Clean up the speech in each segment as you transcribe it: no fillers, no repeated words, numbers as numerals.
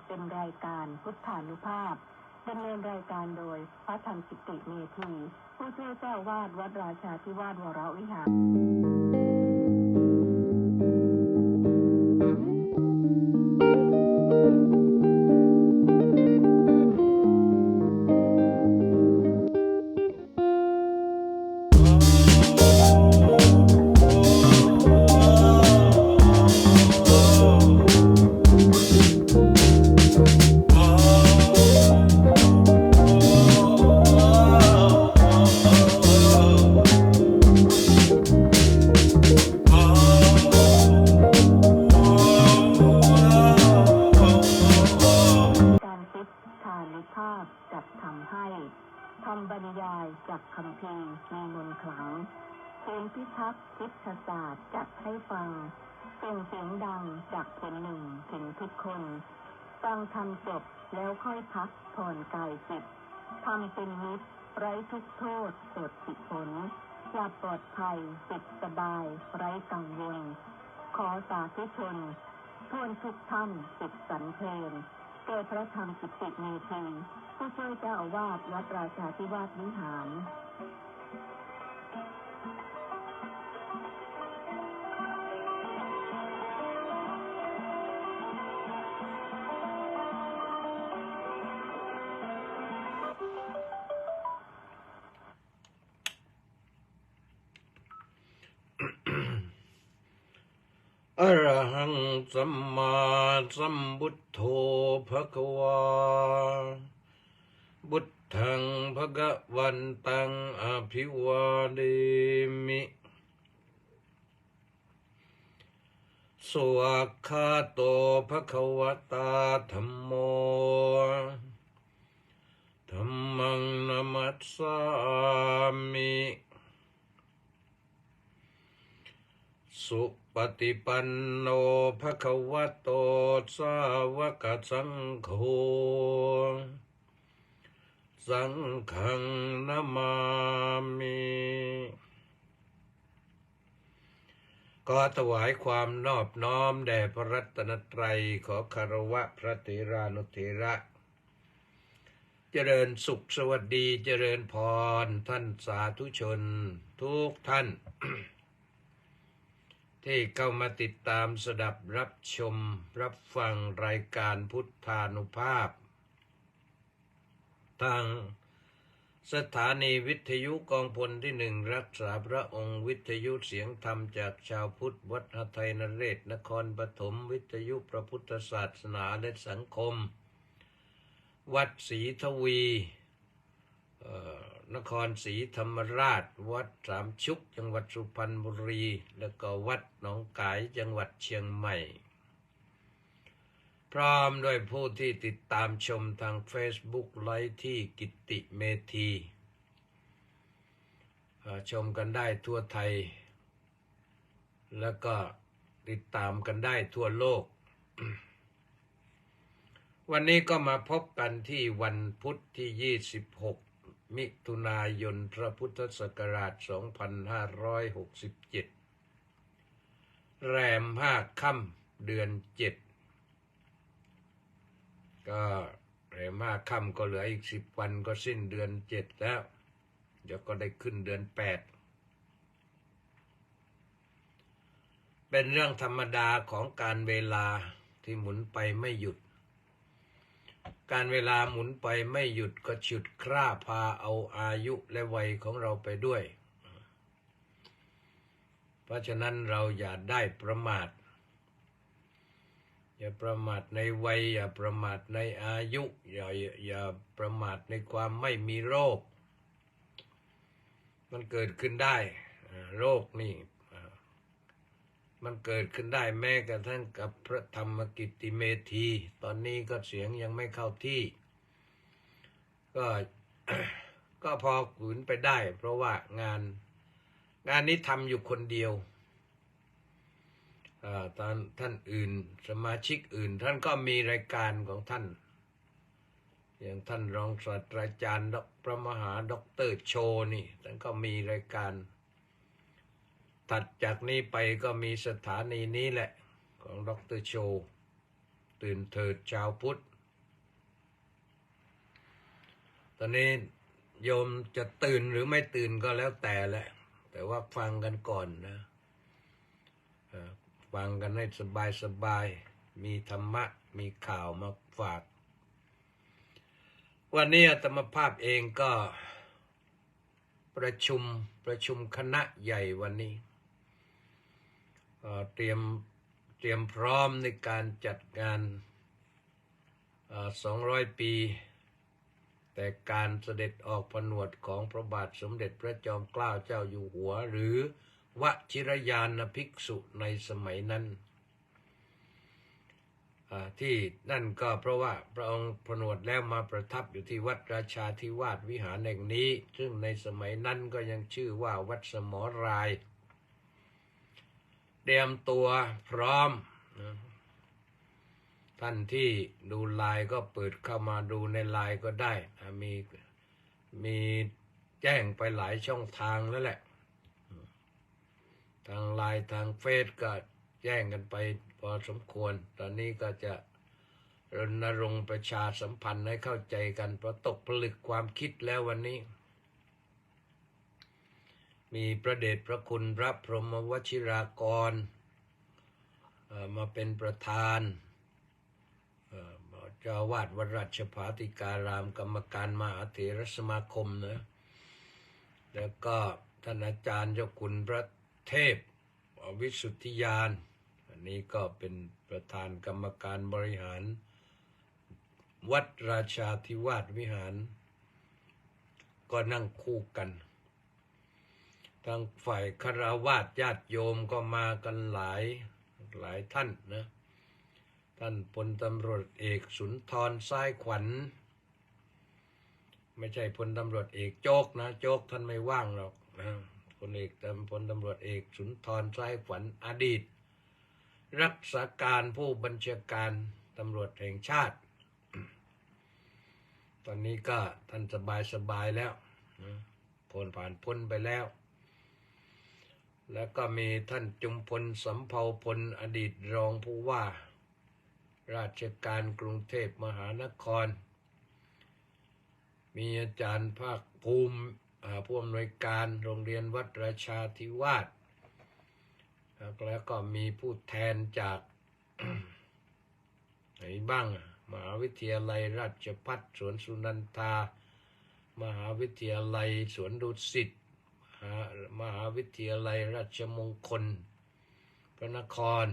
เป็นรายการพุทธานุภาพดำเนินรายการโดยพระธรรมกิติเมธีผู้ช่วยเจ้าวาดวัดราชาธิวาสวรวิหารจัดทำให้ทำบรรยายจากคัมภีร์มีมนต์ขลังศูนย์พิทักษ์พุทธศาสตร์จัดให้ฟังส่งเสียงดังจากคนหนึ่งถึงทุกคนฟังธรรมจบแล้วค่อยพักผ่อนกายจิตทำเป็นมิตรไร้ทุกโทษโสดสิผลหลับปลอดภัยสุขสบายไร้กังวลขอสาธุชนทั่วทุกท่านสุขสันต์เพลินแก่พระธรรมกิติเมธีผู้ช่วยเจ้าอาวาสวัดราชาธิวาสวิหารอรหังสัมมาสัมพุทโธภควาบุตถังภะคะวันตังอภิวาเดมิสวากขาโตภควตาธัมโมธัมมังนัมมัสสามิสุปฏิปันโนภควโตสาวกสังโฆสังฆังนามามิขอถวายความนอบน้อมแด่พระรัตนตรัยขอคารวะพระเถรานุเถระเจริญสุขสวัสดีเจริญพรท่านสาธุชนทุกท่าน ที่เข้ามาติดตามสดับรับชมรับฟังรายการพุทธานุภาพทางสถานีวิทยุกองพลที่ 1รักษาพระองค์วิทยุเสียงธรรมจากชาวพุทธวัดหทัยนเรศนครปฐมวิทยุพระพุทธศาสนาและสังคมวัดศรีทวีนครศรีธรรมราชวัดสามชุกจังหวัดสุพรรณบุรีแล้วก็วัดหนองกายจังหวัดเชียงใหม่พร้อมด้วยผู้ที่ติดตามชมทาง Facebook ไลฟ์ที่กิตติเมธีชมกันได้ทั่วไทยแล้วก็ติดตามกันได้ทั่วโลก วันนี้ก็มาพบกันที่วันพุธที่26มิถุนายนพระพุทธศักราช2567แรม5ค่ำเดือน7ก็แรม5ค่ำก็เหลืออีก10วันก็สิ้นเดือน7แล้วเดี๋ยวก็ได้ขึ้นเดือน8เป็นเรื่องธรรมดาของการเวลาที่หมุนไปไม่หยุดการเวลาหมุนไปไม่หยุดก็ฉุดคร่าพาเอาอายุและวัยของเราไปด้วยเพราะฉะนั้นเราอย่าได้ประมาทอย่าประมาทในวัยอย่าประมาทในอายุอย่าประมาทในความไม่มีโรคมันเกิดขึ้นได้โรคนี่มันเกิดขึ้นได้แม้กระทั่งกับพระธรรมกิตติเมธีตอนนี้ก็เสียงยังไม่เข้าที่ก็ ก็พอขืนไปได้เพราะว่างานนี้ทำอยู่คนเดียวตอนท่านอื่นสมาชิกอื่นท่านก็มีรายการของท่านอย่างท่านรองศาสตราจารย์พระมหาด็อกเตอร์โชนี่ท่านก็มีรายการถัดจากนี้ไปก็มีสถานีนี้แหละของดร.โช ตื่นเถิดชาวพุทธตอนนี้โยมจะตื่นหรือไม่ตื่นก็แล้วแต่แหละแต่ว่าฟังกันก่อนนะฟังกันให้สบายมีธรรมะมีข่าวมาฝากวันนี้อาตมาภาพเองก็ประชุมคณะใหญ่วันนี้เตรียมพร้อมในการจัดงาน200 ปีแต่การเสด็จออกผนวดของพระบาทสมเด็จพระจอมเกล้าเจ้าอยู่หัวหรือวชิรยานภิกษุในสมัยนั้นที่นั่นก็เพราะว่าพระองค์ผนวดแล้วมาประทับอยู่ที่วัดราชาธิวาสวิหารแห่งนี้ซึ่งในสมัยนั้นก็ยังชื่อว่าวัดสมรายเตรียมตัวพร้อมท่านที่ดูไลน์ก็เปิดเข้ามาดูในไลน์ก็ได้มีแจ้งไปหลายช่องทางแล้วแหละทางไลน์ทางเฟซก็แจ้งกันไปพอสมควรตอนนี้ก็จะรณรงค์ประชาสัมพันธ์ให้เข้าใจกันเพราะตกผลึกความคิดแล้ววันนี้มีพระเดชพระคุณพระพรหมวชิรากรมาเป็นประธานเจ้าอาวาสวัดราชภาติการามกรรมการมหาเถรสมาคมนะแล้วก็ท่านอาจารย์เจ้าคุณพระเทพวิสุทธิญาณอันนี้ก็เป็นประธานกรรมการบริหารวัดราชาธิวาสวิหารก็นั่งคู่กันทางฝ่ายคฤหัสถ์ญาติโยมก็มากันหลายท่านนะท่านพลตำรวจเอกสุนทรซ้ายขวัญไม่ใช่พลตำรวจเอกโจ๊กนะโจ๊กท่านไม่ว่างหรอกนะพลตำรวจเอกสุนทรซ้ายขวัญอดีตรักษาการผู้บัญชาการตำรวจแห่งชาติตอนนี้ก็ท่านสบายแล้วพ้นไปแล้วก็มีท่านจุมพลสำเภาพลอดีตรองผู้ว่าราชการกรุงเทพมหานครมีอาจารย์ภาคภูมิผู้อำนวยการโรงเรียนวัดราชาธิวาสแล้วก็มีผู้แทนจาก ไหนบ้างมหาวิทยาลัยราชภัฏสวนสุนันทามหาวิทยาลัยสวนดุสิตมหาวิทยาลัยราชมงคลพระนคร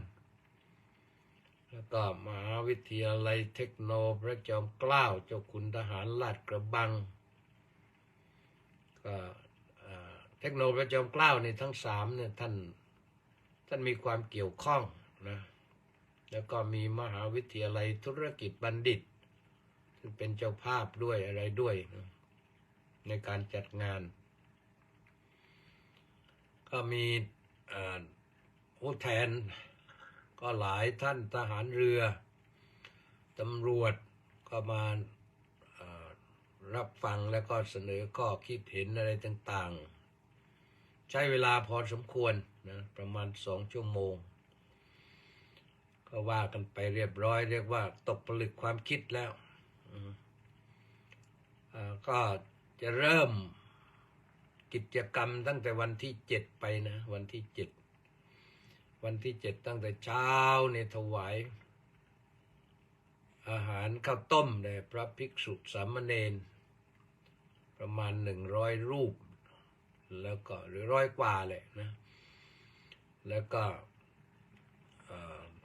แล้วก็มหาวิทยาลัยเทคโนพระจอมเกล้าเจ้าคุณทหารลาดกระบังก็เทคโนพระจอมเกล้าในทั้ง3เนี่ยท่านมีความเกี่ยวข้องนะแล้วก็มีมหาวิทยาลัยธุรกิจบัณฑิตซึ่งเป็นเจ้าภาพด้วยอะไรด้วยนะในการจัดงานก็มีผู้แทนก็หลายท่านทหารเรือตำรวจก็มารับฟังแล้วก็เสนอข้อคิดเห็นอะไรต่างๆใช้เวลาพอสมควรนะประมาณ2 ชั่วโมงก็ว่ากันไปเรียบร้อยเรียกว่าตกผลึกความคิดแล้วก็จะเริ่มกิจกรรมตั้งแต่วันที่7ไปนะวันที่7ตั้งแต่เช้าเนี่ยถวายอาหารข้าวต้มแด่พระภิกษุสามเณรประมาณ100 รูปแล้วก็หรือ100 กว่าเลยนะแล้วก็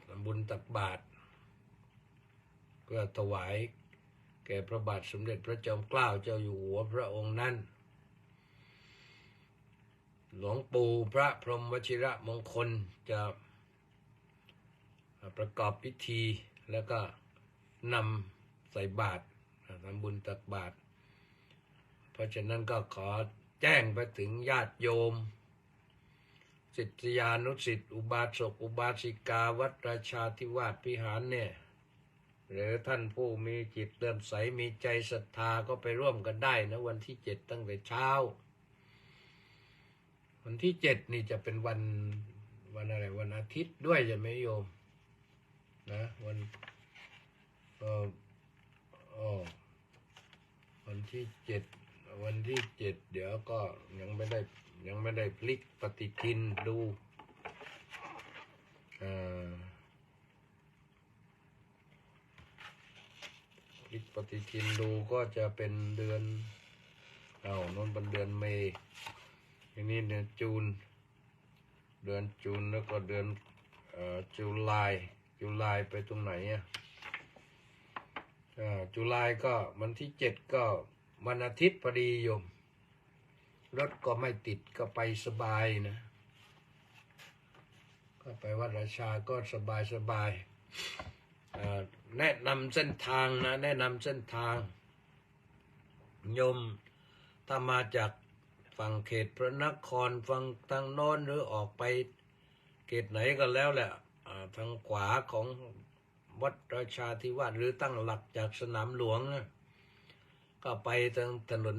ทำบุญตักบาตรเพื่อถวายแก่พระบาทสมเด็จพระจอมเกล้าเจ้าอยู่หัวพระองค์นั้นหลวงปู่พระพรหมวชิรมงคลจะประกอบพิธีแล้วก็นำใส่บาตรทำบุญตักบาตรเพราะฉะนั้นก็ขอแจ้งไปถึงญาติโยมศิษยานุศิษย์อุบาสกอุบาสิกาวัดราชาธิวาสวิหารเนี่ยหรือท่านผู้มีจิตเลื่อมใสมีใจศรัทธาก็ไปร่วมกันได้นะวันที่7ตั้งแต่เช้าวันที่7นี่จะเป็นวันอะไรวันอาทิตย์ด้วยจะไหมโยมนะ ที่เจ็ดเดี๋ยวก็ยังไม่ได้พลิกปฏิทินดูพลิกปฏิทินดูก็จะเป็นเดือนนู้นเป็นเดือนเมษทีนี้เดือนจูนแล้วก็เดือนจุลายไปตรงไหนจุลายก็วันที่7ก็วันอาทิตย์พอดีโยมรถก็ไม่ติดก็ไปสบายนะก็ไปวัดราชาก็สบายแนะนำเส้นทางนะแนะนำเส้นทางโยมถ้ามาจากฝั่งเขตพระนครฝั่งทางโน้นหรือออกไปเขตไหนก็แล้วแหละทางขวาของวัดราชาธิวาสหรือตั้งหลักจากสนามหลวงนะก็ไปทางถนน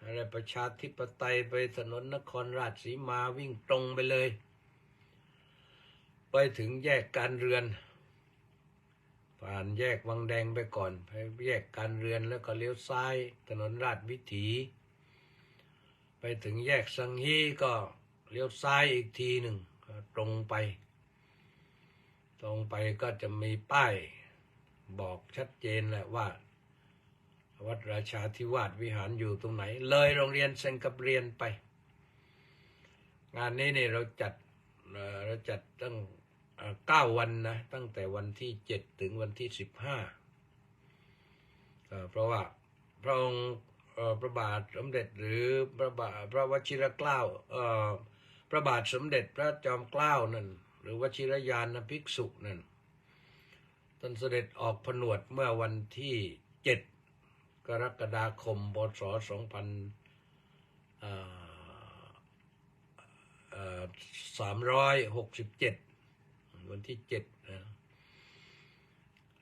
อะไรประชาธิปไตยไปถนนนครราชสีมาวิ่งตรงไปเลยไปถึงแยกการเรือนผ่านแยกวังแดงไปก่อนไปแยกการเรือนแล้วก็เลี้ยวซ้ายถนนราชวิถีไปถึงแยกสังฮีก็เลี้ยวซ้ายอีกทีหนึ่งตรงไปก็จะมีป้ายบอกชัดเจนแหละว่าวัดราชาธิวาสวิหารอยู่ตรงไหนเลยโรงเรียนเซนกับเรียนไปงานนี้เนี่ยเราจัดตั้ง9 วันนะตั้งแต่วันที่7ถึงวันที่15เพราะว่าพระองค์พระบาทสมเด็จหรือพระวชิรเกล้าพระบาทสมเด็จพระจอมเกล้านั่นหรือวชิรยานภิกษุนั่นท่านเสด็จออกผนวดเมื่อวันที่7กรกฎาคมพ.ศ. 2367วันที่7นะ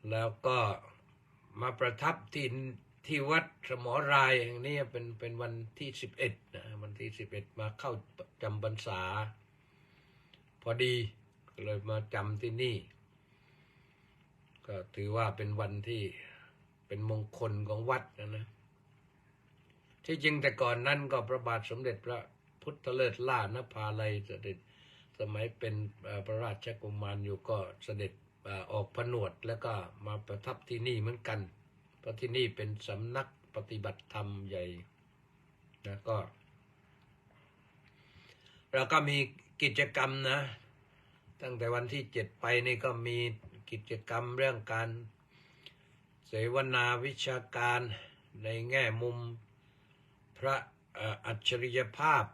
แล้วก็มาประทับที่วัดสมรายแห่งนี้เป็นวันที่11นะวันที่11มาเข้าจำพรรษาพอดีก็เลยมาจำที่นี่ก็ถือว่าเป็นวันที่เป็นมงคลของวัดนะที่จริงแต่ก่อนนั้นก็พระบาทสมเด็จพระพุทธเลิศล่านภาลัยเสด็จสมัยเป็นพระราชกุมารอยู่ก็เสด็จออกผนวดแล้วก็มาประทับที่นี่เหมือนกันเพราะที่นี่เป็นสำนักปฏิบัติธรรมใหญ่นะก็เราก็มีกิจกรรมนะตั้งแต่วันที่7ไปนี่ก็มีกิจกรรมเรื่องการเสวนาวิชาการในแง่มุมพระอัจฉริยภาพ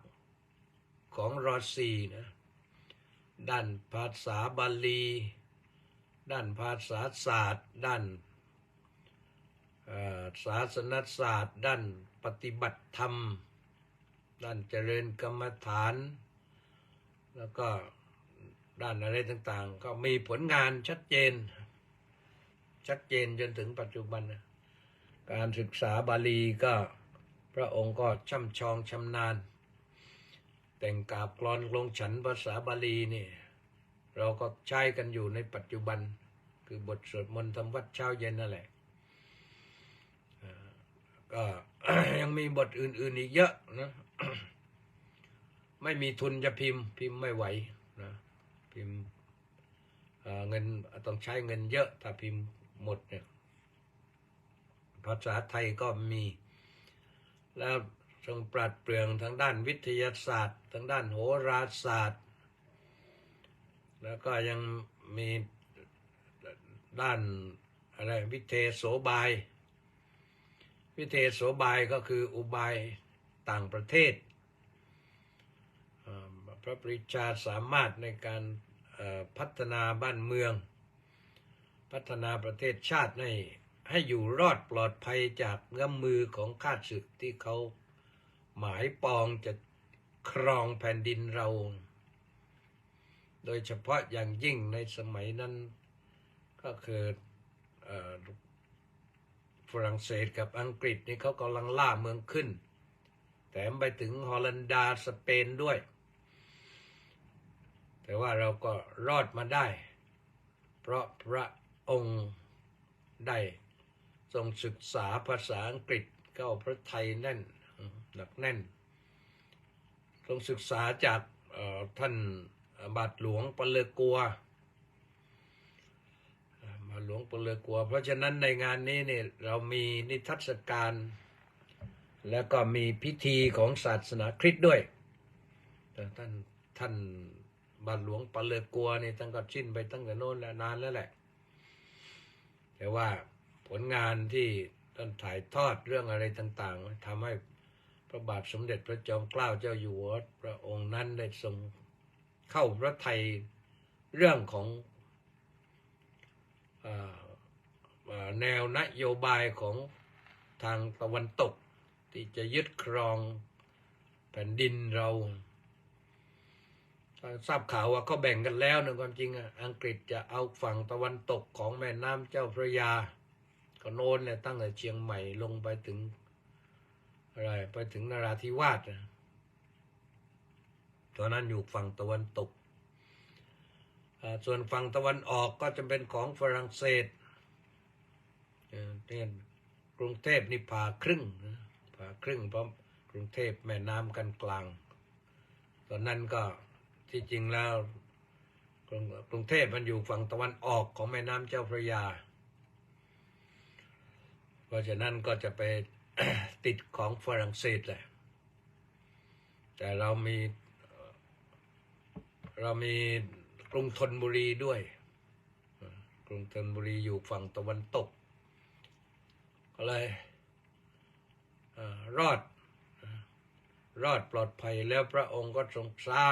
ของรอซีนะด้านภาษาบาลีด้านภาษาศาสตร์ด้านศาสนศาสตร์ด้านปฏิบัติธรรมด้านเจริญกรรมฐานแล้วก็ด้านอะไรต่างๆก็มีผลงานชัดเจนจนถึงปัจจุบันการศึกษาบาลีก็พระองค์ก็ช่ำชองชำนาญแต่งกาบกลอนลงฉันภาษาบาลีนี่เราก็ใช้กันอยู่ในปัจจุบันคือบทสวดมนต์ทำวัดเช้าเย็นนั่นแหละก็ ยังมีบทอื่นๆอีกเยอะนะ ไม่มีทุนจะพิมพ์ไม่ไหวนะพิมพ์เงินต้องใช้เงินเยอะถ้าพิมพ์หมดเนี่ยภาษาไทยก็มีแล้วทรงปราดเปรื่องทางด้านวิทยาศาสตร์ทางด้านโหราศาสตร์แล้วก็ยังมีด้านอะไรวิเทโสบายก็คืออุบายต่างประเทศพระปริชาสามารถในการพัฒนาบ้านเมืองพัฒนาประเทศชาติให้อยู่รอดปลอดภัยจากเงื้อมมือของข้าศึกที่เขาหมายปองจะครองแผ่นดินเราโดยเฉพาะอย่างยิ่งในสมัยนั้นก็คือฝรั่งเศสกับอังกฤษนี่เขากำลังล่าเมืองขึ้นแถมไปถึงฮอลันดาสเปนด้วยแต่ว่าเราก็รอดมาได้เพราะพระองค์ได้ทรงศึกษาภาษาอังกฤษ ก็พระไทยแน่นหนักแน่นต้องศึกษาจากท่านบาทหลวงปะเลอกัวบาทหลวงปะเลอกัวเพราะฉะนั้นในงานนี้เนี่ยเรามีนิทรรศการแล้วก็มีพิธีของศาสนาคริสต์ด้วยท่านบาทหลวงปะเลอกัวนี่ตั้งก็สิ้นไปตั้งแต่โน้นแล้วนานแล้วแหละแต่ว่าผลงานที่ท่านถ่ายทอดเรื่องอะไรต่างๆทำให้พระบาทสมเด็จพระจอมเกล้าเจ้าอยู่หัวพระองค์นั้นได้ทรงเข้าพระทัยเรื่องของแนวนโยบายของทางตะวันตกที่จะยึดครองแผ่นดินเราทราบข่าวว่าเขาแบ่งกันแล้วนะความจริงอังกฤษจะเอาฝั่งตะวันตกของแม่น้ำเจ้าพระยาก็โน้นเนี่ยตั้งแต่เชียงใหม่ลงไปถึงอะไรไปถึงนราธิวาสตอนนั้นอยู่ฝั่งตะวันตกส่วนฝั่งตะวันออกก็จะเป็นของฝรั่งเศสเนี่ยกรุงเทพนี่ผ่าครึ่งเพราะกรุงเทพแม่น้ำกันกลางตอนนั้นก็ที่จริงแล้วกรุงเทพมันอยู่ฝั่งตะวันออกของแม่น้ำเจ้าพระยาเพราะฉะนั้นก็จะไป ติดของฝรั่งเศสแหละแต่เรามีกรุงธนบุรีด้วยกรุงธนบุรีอยู่ฝั่งตะวันตกก็เลยรอดปลอดภัยแล้วพระองค์ก็ทรงสร้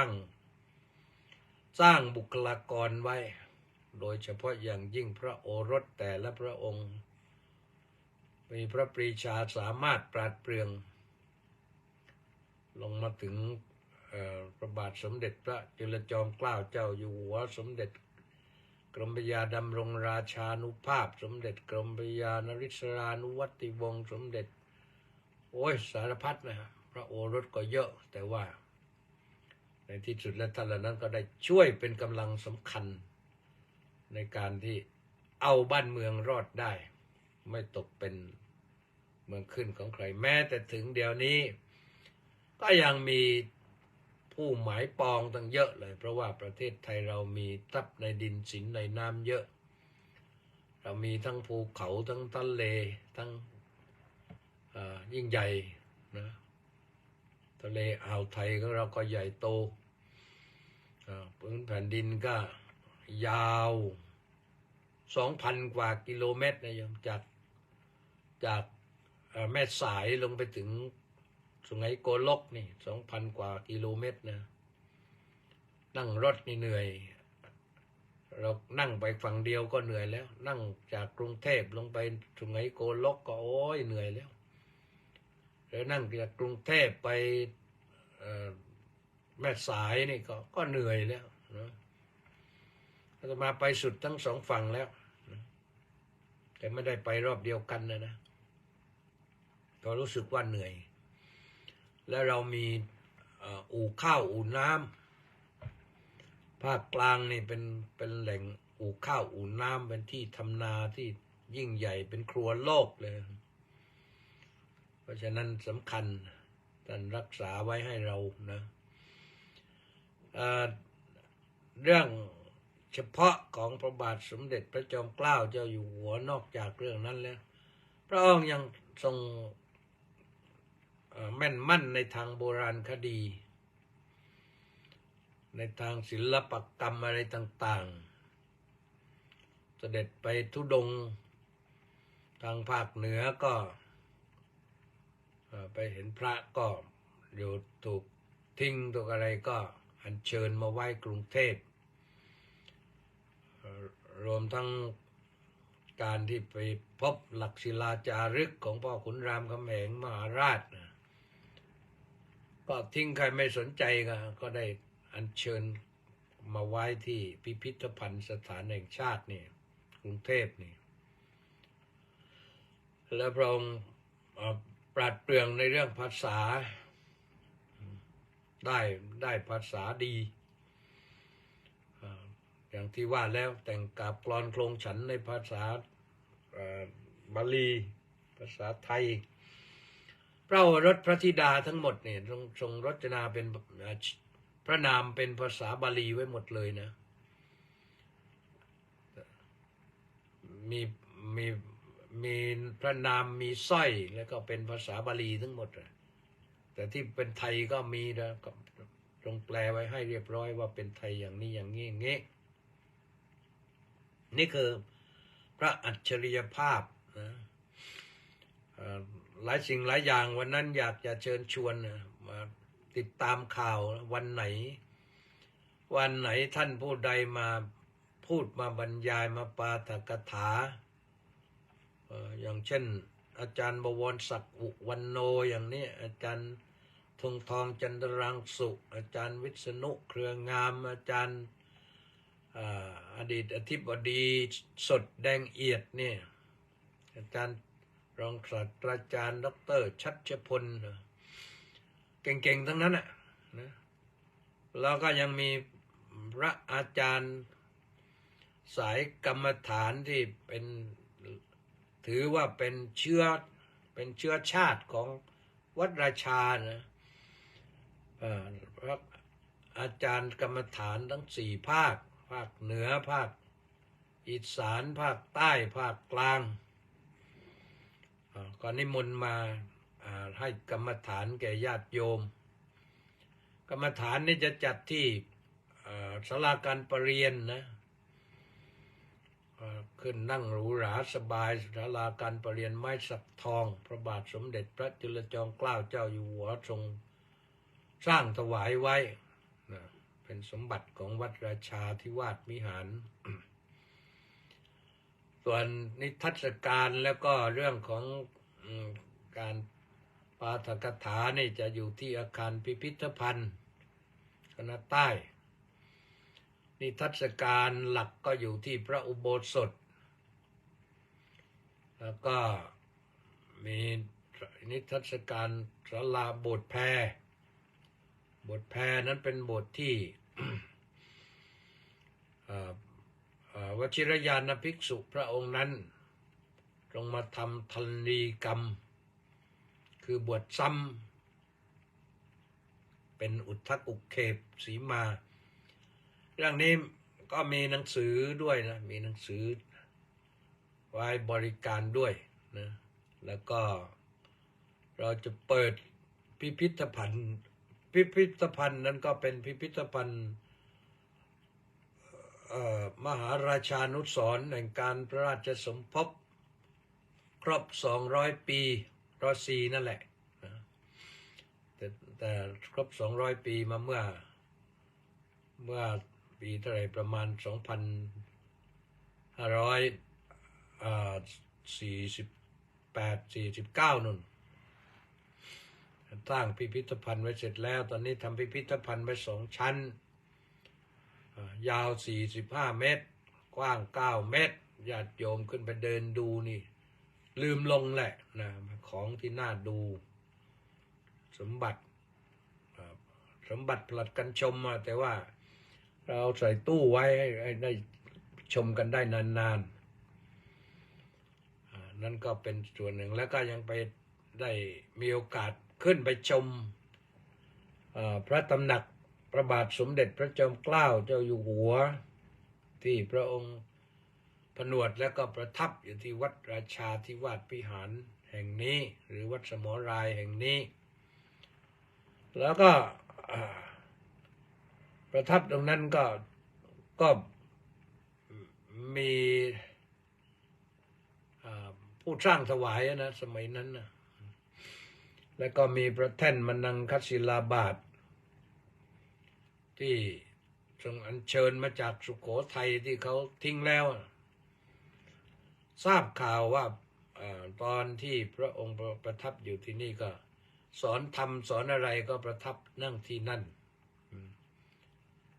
างบุคลากรไว้โดยเฉพาะอย่างยิ่งพระโอรสแต่ละพระองค์มีพระปรีชาสามารถปราดเปรื่องลงมาถึงพระบาทสมเด็จพระจุลจอมเกล้าเจ้าอยู่หัวสมเด็จกรมพระยาดำรงราชานุภาพสมเด็จกรมพระยานริศรานุวัติวงศ์สมเด็จสารพัดนะฮะพระโอรสก็เยอะแต่ว่าในที่สุดแล้วท่านเหล่านั้นก็ได้ช่วยเป็นกำลังสำคัญในการที่เอาบ้านเมืองรอดได้ไม่ตกเป็นเมืองขึ้นของใครแม้แต่ถึงเดี๋ยวนี้ก็ยังมีผู้หมายปองตั้งเยอะเลยเพราะว่าประเทศไทยเรามีทรัพย์ในดินสินในน้ำเยอะเรามีทั้งภูเขาทั้งทะเลทั้งยิ่งใหญ่นะทะเลอ่าวไทยของเราก็ใหญ่โตพื้นแผ่นดินก็ยาว 2,000 กว่ากิโลเมตรนะโยมจากแม่สายลงไปถึงสุไหงโกลกนี่ 2,000 กว่ากิโลเมตรนะนั่งรถนี่เหนื่อยเรานั่งไปฝั่งเดียวก็เหนื่อยแล้วนั่งจากกรุงเทพลงไปสุไหงโกลกก็เหนื่อยแล้วแล้วนั่งจากกรุงเทพไปแม่สายนี่ก็เหนื่อยแล้วนะอาตมาไปสุดทั้งสองฝั่งแล้วนะแต่ไม่ได้ไปรอบเดียวกันนะก็รู้สึกว่าเหนื่อยแล้วเรามีอู่ข้าวอู่น้ำภาคกลางนี่เป็นแหล่งอู่ข้าวอู่น้ำเป็นที่ทำนาที่ยิ่งใหญ่เป็นครัวโลกเลยเพราะฉะนั้นสำคัญท่านรักษาไว้ให้เรานะเรื่องเฉพาะของพระบาทสมเด็จพระจอมเกล้าเจ้าอยู่หัวนอกจากเรื่องนั้นแล้วพระองค์ยังทรงแม่นมั่นในทางโบราณคดีในทางศิลปกรรมอะไรต่างๆเสด็จไปธุดงค์ทางภาคเหนือก็ไปเห็นพระก็อยู่ถูกทิ้งถูกอะไรก็อัญเชิญมาไว้กรุงเทพรวมทั้งการที่ไปพบหลักศิลาจารึกของพ่อขุนรามคำแหงมหาราชก็ทิ้งใครไม่สนใจก็ได้อัญเชิญมาไว้ที่พิพิธภัณฑ์สถานแห่งชาตินี่กรุงเทพนี่แล้วพระองค์ปราดเปรื่องในเรื่องภาษาได้ภาษาดีอย่างที่ว่าแล้วแต่งกาบกลอนโครงฉันในภาษาบาลีภาษาไทย พระโอรสพระธิดาทั้งหมดเนี่ยทรงรจนาเป็นพระนามเป็นภาษาบาลีไว้หมดเลยนะมีมีมีพระนามมีสร้อยแล้วก็เป็นภาษาบาลีทั้งหมดแต่ที่เป็นไทยก็มีนะก็ตรงแปลไว้ให้เรียบร้อยว่าเป็นไทยอย่างนี้อย่างนี้อย่างนี้นี่คือพระอัจฉริยภาพนะหลายสิ่งหลายอย่างวันนั้นอยากจะเชิญชวนมาติดตามข่าววันไหนท่านผู้ใดมาพูดมาบรรยายมาปาฐกถาอย่างเช่นอาจารย์บวรศักดิ์อุวันโนอย่างนี้อาจารย์ธงทองจันทรังสุอาจารย์วิษณุเครืองามอาจารย์อดีตอธิบดีสดแดงเอียดเนี่ยอาจารย์รองศาสตราจารย์ดร.ชัชพลเก่งๆทั้งนั้นนะแล้วก็ยังมีพระอาจารย์สายกรรมฐานที่เป็นถือว่าเป็นเชื้อชาติของวัดราชานะพระอาจารย์กรรมฐานทั้ง4 ภาคเหนือภาคอีสานภาคใต้ภาคกลางก็นิมนต์มาให้กรรมฐานแก่ญาติโยมกรรมฐานนี่จะจัดที่ศาลาการประเรียนนะขึ้นนั่งหรูหราสบายศาลาการประเรียนไม้สักทองพระบาทสมเด็จพระจุลจอมเกล้าเจ้าอยู่หัวทรงสร้างถวายไว้นะเป็นสมบัติของวัดราชาธิวาสวิหาร ส่วนนิทรรศการแล้วก็เรื่องของการปาฐกถานี่จะอยู่ที่อาคารพิพิธภัณฑ์คณะใต้นิทรรศการหลักก็อยู่ที่พระอุโบสถแล้วก็มีนิทรรศการศาลาโบสถ์แพนั้นเป็นโบสถ์ที่ วชิรยานภิกษุพระองค์นั้นตรงมาทำทันลีกรรมคือบวชซ้ำเป็นอุทธักอุเขปสีมาเรื่องนี้ก็มีหนังสือด้วยนะมีหนังสือไว้บริการด้วยนะแล้วก็เราจะเปิดพิพิธภัณฑ์นั้นก็เป็นพิพิธภัณฑ์มหาราชานุสรณ์แห่งการพระราชสมภพครบ200 ปีรอซีนั่นแหละนะแต่ครบ200 ปีมาเมื่อปีเท่าไหร่ประมาณ2548-49นู่นสร้างพิพิธภัณฑ์ไว้เสร็จแล้วตอนนี้ทำพิพิธภัณฑ์ไว้2 ชั้นยาว45 เมตรกว้าง9 เมตรญาติโยมขึ้นไปเดินดูนี่ลืมลงแหละนะของที่น่าดูสมบัติผลัดกันชมมาแต่ว่าเราใส่ตู้ไว้ให้ได้ชมกันได้นานๆนั่นก็เป็นส่วนหนึ่งแล้วก็ยังไปได้มีโอกาสขึ้นไปชมพระตำหนักพระบาทสมเด็จพระจอมเกล้าเจ้าอยู่หัวที่พระองค์ผนวดแล้วก็ประทับอยู่ที่วัดราชาธิวาสวิหารแห่งนี้หรือวัดสมรายแห่งนี้แล้วก็ประทับตรงนั้นก็มีผู้สร้างถวายนะสมัยนั้นนะแล้วก็มีพระแท่นมนังคศิลาบาทที่ทรงอัญเชิญมาจากสุโขทัยที่เขาทิ้งแล้วทราบข่าวว่าตอนที่พระองค์ประทับอยู่ที่นี่ก็สอนธรรมสอนอะไรก็ประทับนั่งที่นั่น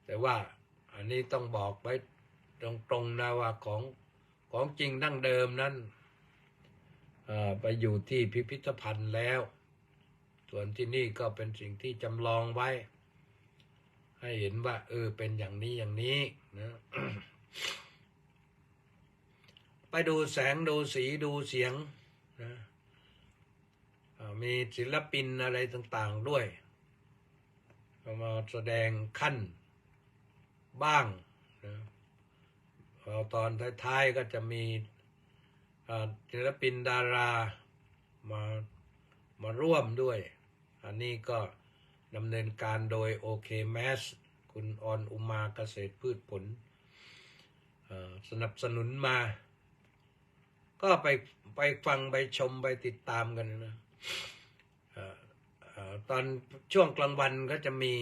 แต่ว่าอันนี้ต้องบอกไว้ตรงๆนะว่าของจริงดั้งเดิมนั้นไปอยู่ที่พิพิธภัณฑ์แล้วส่วนที่นี่ก็เป็นสิ่งที่จำลองไว้ให้เห็นว่าเป็นอย่างนี้นะ ไปดูแสงดูสีดูเสียงนะ มีศิลปินอะไรต่างๆด้วยมาแสดงขั้นบ้างนะตอนท้ายๆก็จะมีศิลปินดารามาร่วมด้วยอันนี้ก็ดำเนินการโดยโอเคแมสคุณออนอุมาเกษตรพืชผลสนับสนุนมาก็ไปฟังไปชมไปติดตามกันนะตอนช่วงกลางวันก็จะมี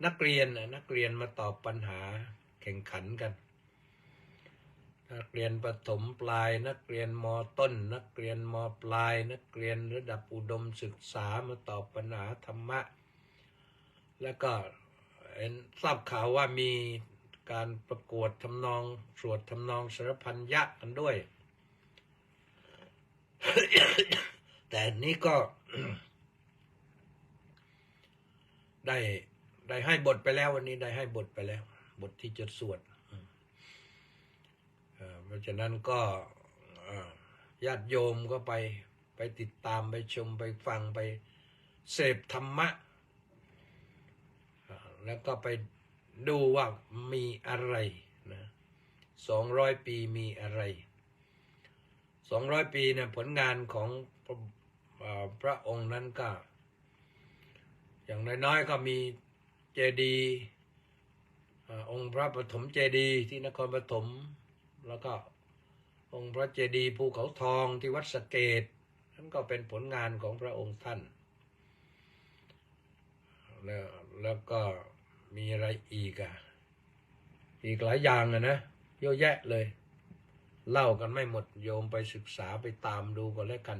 นักเรียนมาตอบปัญหาแข่งขันกันนักเรียนประถมปลายนักเรียนม.ต้นนักเรียนม.ปลายนักเรียนระดับอุดมศึกษามาตอบปัญหาธรรมะแล้วก็ทราบข่าวว่ามีการประกวดทำนองสวดทำนองสรพันยะกันด้วย แต่นี้ก็ ได้ให้บทไปแล้ววันนี้ได้ให้บทไปแล้วบทที่จะสวดเพราะฉะนั้นก็ญาติโยมก็ไปติดตามไปชมไปฟังไปเสพธรรมะแล้วก็ไปดูว่ามีอะไรนะ200 ปีมีอะไร200 ปีเนี่ยผลงานของพระองค์นั้นก็อย่างน้อยๆก็มีเจดีย์องค์พระปฐมเจดีย์ที่นครปฐมแล้วก็องค์พระเจดีย์ภูเขาทองที่วัดสะเกษนั่นก็เป็นผลงานของพระองค์ท่านแล้วก็มีอะไรอีกหลายอย่างนะเยอะแยะเลยเล่ากันไม่หมดโยมไปศึกษาไปตามดูก็แล้วกัน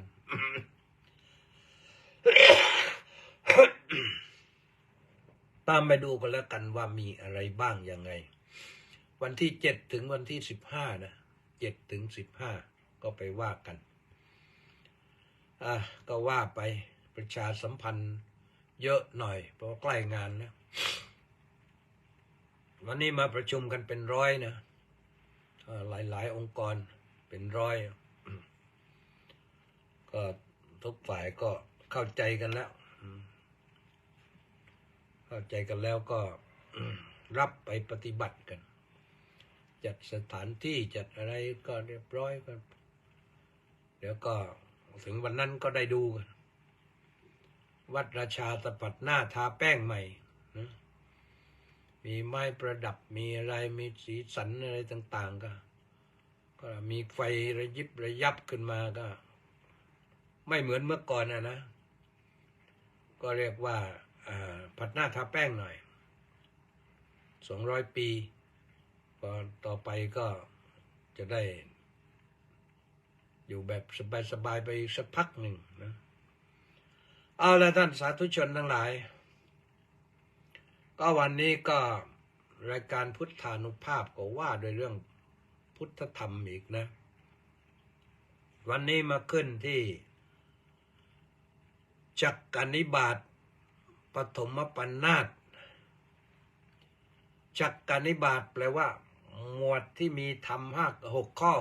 ตามไปดูกันแล้วกันว่ามีอะไรบ้างยังไงวันที่7ถึงวันที่15นะ7ถึง15ก็ไปว่ากันก็ว่าไปประชาสัมพันธ์เยอะหน่อยเพราะใกล้งานแล้ววันนี้มาประชุมกันเป็นร้อยนะหลายองค์กรเป็นร้อยก็ทุกฝ่ายก็เข้าใจกันแล้วก็รับไปปฏิบัติกันจัดสถานที่จัดอะไรก็เรียบร้อยกันเดี๋ยวก็ถึงวันนั้นก็ได้ดูกันวัดราชาตะปัดหน้าทาแป้งใหม่นะมีไม้ประดับมีอะไรมีสีสันอะไรต่างๆก็มีไฟระยิบระยับขึ้นมาก็ไม่เหมือนเมื่อก่อนนะก็เรียกว่าผัดหน้าทาแป้งหน่อย200 ปีต่อไปก็จะได้อยู่แบบสบายๆไปสักพักหนึ่งนะเอาละท่านสาธุชนทั้งหลายก็วันนี้ก็รายการพุทธานุภาพก็ว่าโดยเรื่องพุทธธรรมอีกนะวันนี้มาขึ้นที่จักกนิบาตปฐมปัณณาสจักกนิบาตแปลว่าหมวดที่มีธรรม6 ข้อ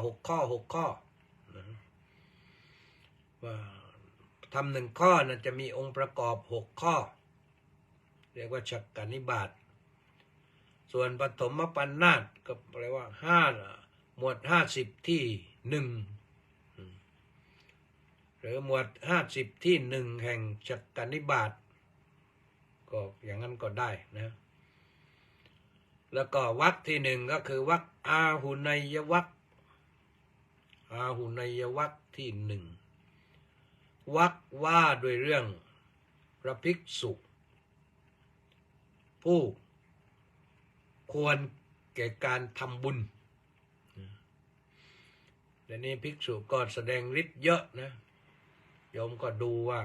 ว่าทำ1 ข้อนะจะมีองค์ประกอบ6 ข้อเรียกว่าจักกนิบาตส่วนปฐมปัณณาสก็แปลว่าหมวด50ที่1หรือหมวด50ที่1แห่งจักกนิบาตก็อย่างนั้นก็ได้นะแล้วก็วรรคที่1ก็คือวรรคอาหุนัยวรรคที่1วรรคว่าด้วยเรื่องพระภิกษุผู้ควรแก่การทำบุญเดี๋ยวนี้ภิกษุก็แสดงฤทธิ์เยอะนะโยมก็ดูว่า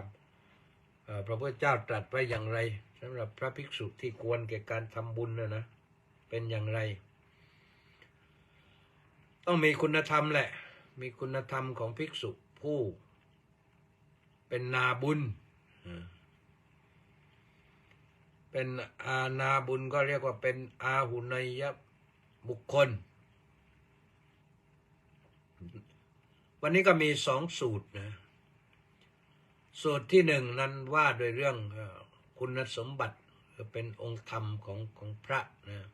พระพุทธเจ้าตรัสไว้อย่างไรสำหรับพระภิกษุที่ควรแก่การทำบุญนะเป็นอย่างไรต้องมีคุณธรรมแหละมีคุณธรรมของภิกษุผู้เป็นนาบุญเป็นนาบุญก็เรียกว่าเป็นอาหุนัยบุคคลวันนี้ก็มี2 สูตรนะ สูตรที่หนึ่งนั้นว่าโดยเรื่องคุณสมบัติเป็นองค์ธรรมของพระนะ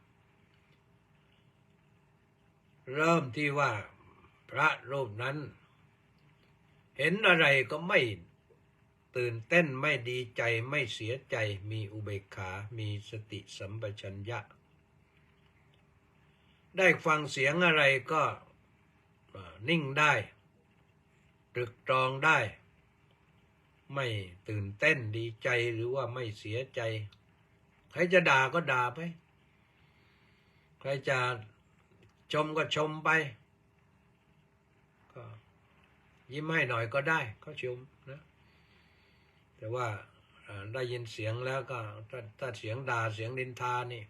เริ่มที่ว่าพระรูปนั้นเห็นอะไรก็ไม่ตื่นเต้นไม่ดีใจไม่เสียใจมีอุเบกขามีสติสัมปชัญญะได้ฟังเสียงอะไรก็นิ่งได้ตรึกตรองได้ไม่ตื่นเต้นดีใจหรือว่าไม่เสียใจใครจะด่าก็ด่าไปใครจะชมก็ชมไปก็ยิ้มให้หน่อยก็ได้ก็ชมนะแต่ว่าได้ยินเสียงแล้วก็ถ้าเสียงด่าเสียงนินทานี่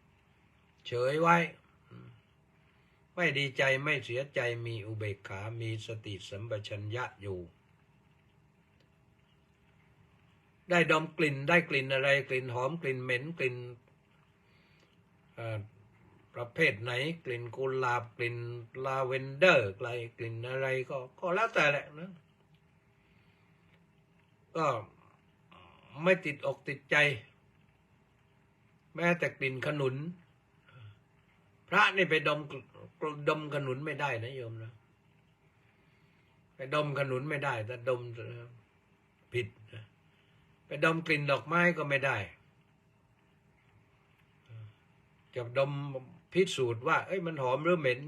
เฉยไว้ไม่ดีใจไม่เสียใจมีอุเบกขามีสติสัมปชัญญะอยู่ได้ดมกลิ่นได้กลิ่นอะไรกลิ่นหอมกลิ่นเหม็นกลิ่นประเภทไหนกลิ่นกุหลาบกลิ่นลาเวนเดอร์กลิ่นอะไรก็แล้วแต่แหละนะก็ไม่ติดอกติดใจแม้แต่กลิ่นขนุนพระนี่ไปดมขนุนไม่ได้นะโยมนะไปดมขนุนไม่ได้แต่ดมผิดไปดมกลิ่นดอกไม้ก็ไม่ได้จะดมพิสูจน์ว่าเอ้ยมันหอมหรือเหม็น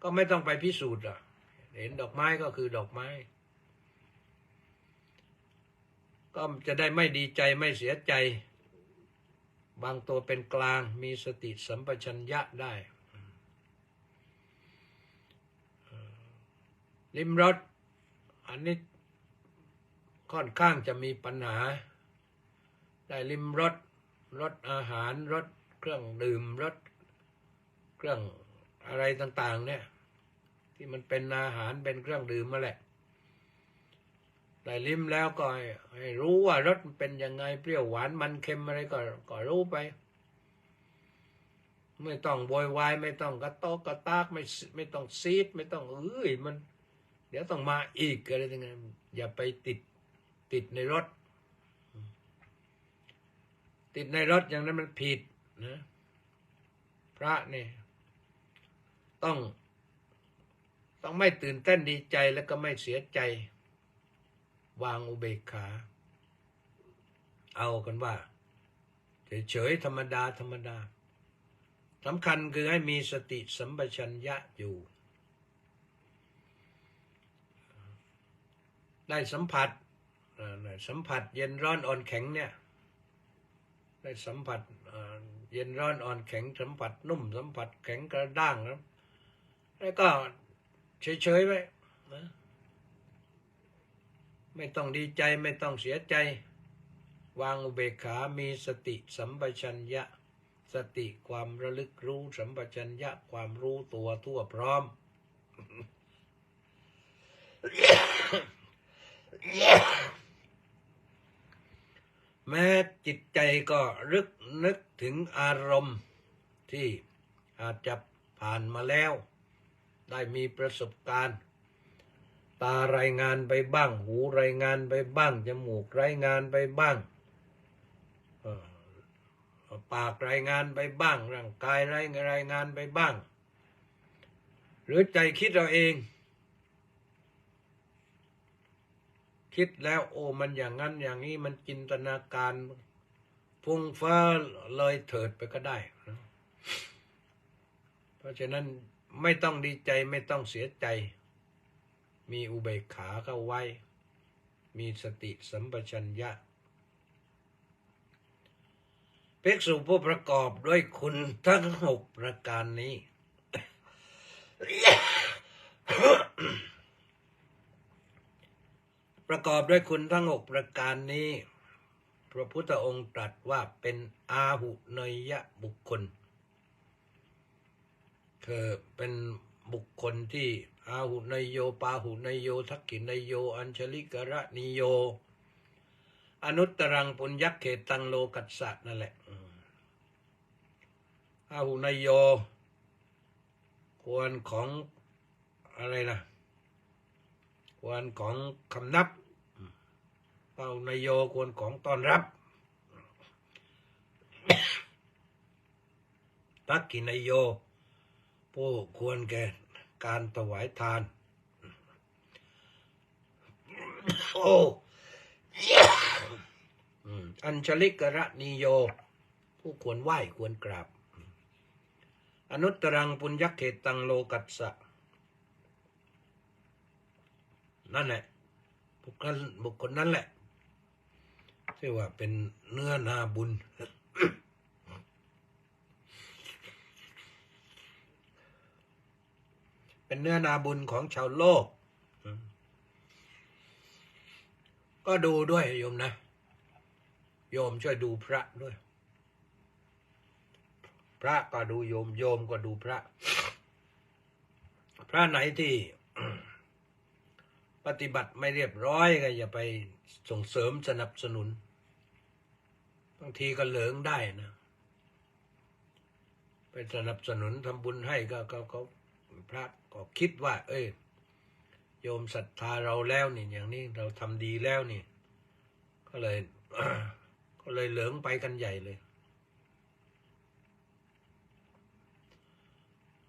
ก็ไม่ต้องไปพิสูจน์อ่ะเห็นดอกไม้ก็คือดอกไม้ก็จะได้ไม่ดีใจไม่เสียใจบางตัวเป็นกลางมีสติสัมปชัญญะได้ลิ้มรสอันนี้ค่อนข้างจะมีปัญหาได้ลิ้มรสอาหารรสเครื่องดื่มรสเครื่องอะไรต่างๆเนี่ยที่มันเป็นอาหารเป็นเครื่องดื่มมาแหละได้ลิ้มแล้วก็ให้รู้ว่ารสมันเป็นยังไงเปรี้ยวหวานมันเค็มอะไรก็รู้ไปไม่ต้องโวยวายไม่ต้องกระตอกกระตากไม่ต้องซีดไม่ต้องมันเดี๋ยวต้องมาอีกอะไรต่างๆอย่าไปติดในรถติดในรถอย่างนั้นมันผิดนะพระเนี่ยต้องไม่ตื่นเต้นดีใจแล้วก็ไม่เสียใจวางอุเบกขาเอากันว่าเฉยๆธรรมดาสำคัญคือให้มีสติสัมปชัญญะอยู่ได้สัมผัสเย็นร้อนอ่อนแข็งเนี่ยได้สัมผัสเย็นร้อนอ่อนแข็งสัมผัสนุ่มสัมผัสแข็งกระด้างแล้วก็เฉยๆไว้นะไม่ต้องดีใจไม่ต้องเสียใจวางอุเบกขามีสติสัมปชัญญะสติความระลึกรู้สัมปชัญญะความรู้ตัวทั่วพร้อม แม้จิตใจก็นึกถึงอารมณ์ที่อาจจะผ่านมาแล้วได้มีประสบการณ์ตารายงานไปบ้างหูรายงานไปบ้างจมูกรายงานไปบ้างปากรายงานไปบ้างร่างกายรายงานไปบ้างหรือใจคิดเราเองคิดแล้วโอ้มันอย่างนั้นอย่างนี้มันจินตนาการฟุ้งเฟ้อเลยเถิดไปก็ได้นะเพราะฉะนั้นไม่ต้องดีใจไม่ต้องเสียใจมีอุเบกขาเข้าไว้มีสติสัมปชัญญะภิกษุผู้ประกอบด้วยคุณทั้ง6ประการนี้ ประกอบด้วยคุณทั้ง6ประการนี้พระพุทธองค์ตรัสว่าเป็นอาหุเนยยะบุคคลคือเป็นบุคคลที่อาหุเนยโยปาหุเนยโยทักขิเนยโยอัญชลิกระนิโยอนุตตรังปุญญเขตังโลกัสสะนั่นแหละอาหุเนยโยควรของอะไรนะควรของคำนับ เป่านายโยควรของต้อนรับทักขินายโยผู้ควรแก่การถวายทานโอ้อัญชลิกระนิโยผู้ควรไหว้ควรกราบอนุตตรังปุญญเขตังโลกัสสะนั่นแหละบุคคลนั้นแหละที่ว่าเป็นเนื้อนาบุญ เป็นเนื้อนาบุญของชาวโลกก็ดูด้วยโยมนะโยมช่วยดูพระด้วยพระก็ดูโยมโยมก็ดูพระไหนที่ ปฏิบัติไม่เรียบร้อยก็อย่าไปส่งเสริมสนับสนุนบางทีก็เหลิงได้นะไปสนับสนุนทำบุญให้ก็พระก็คิดว่าโยมศรัทธาเราแล้วนี่อย่างนี้เราทำดีแล้วนี่ก็เลย ก็เลยเหลิงไปกันใหญ่เลย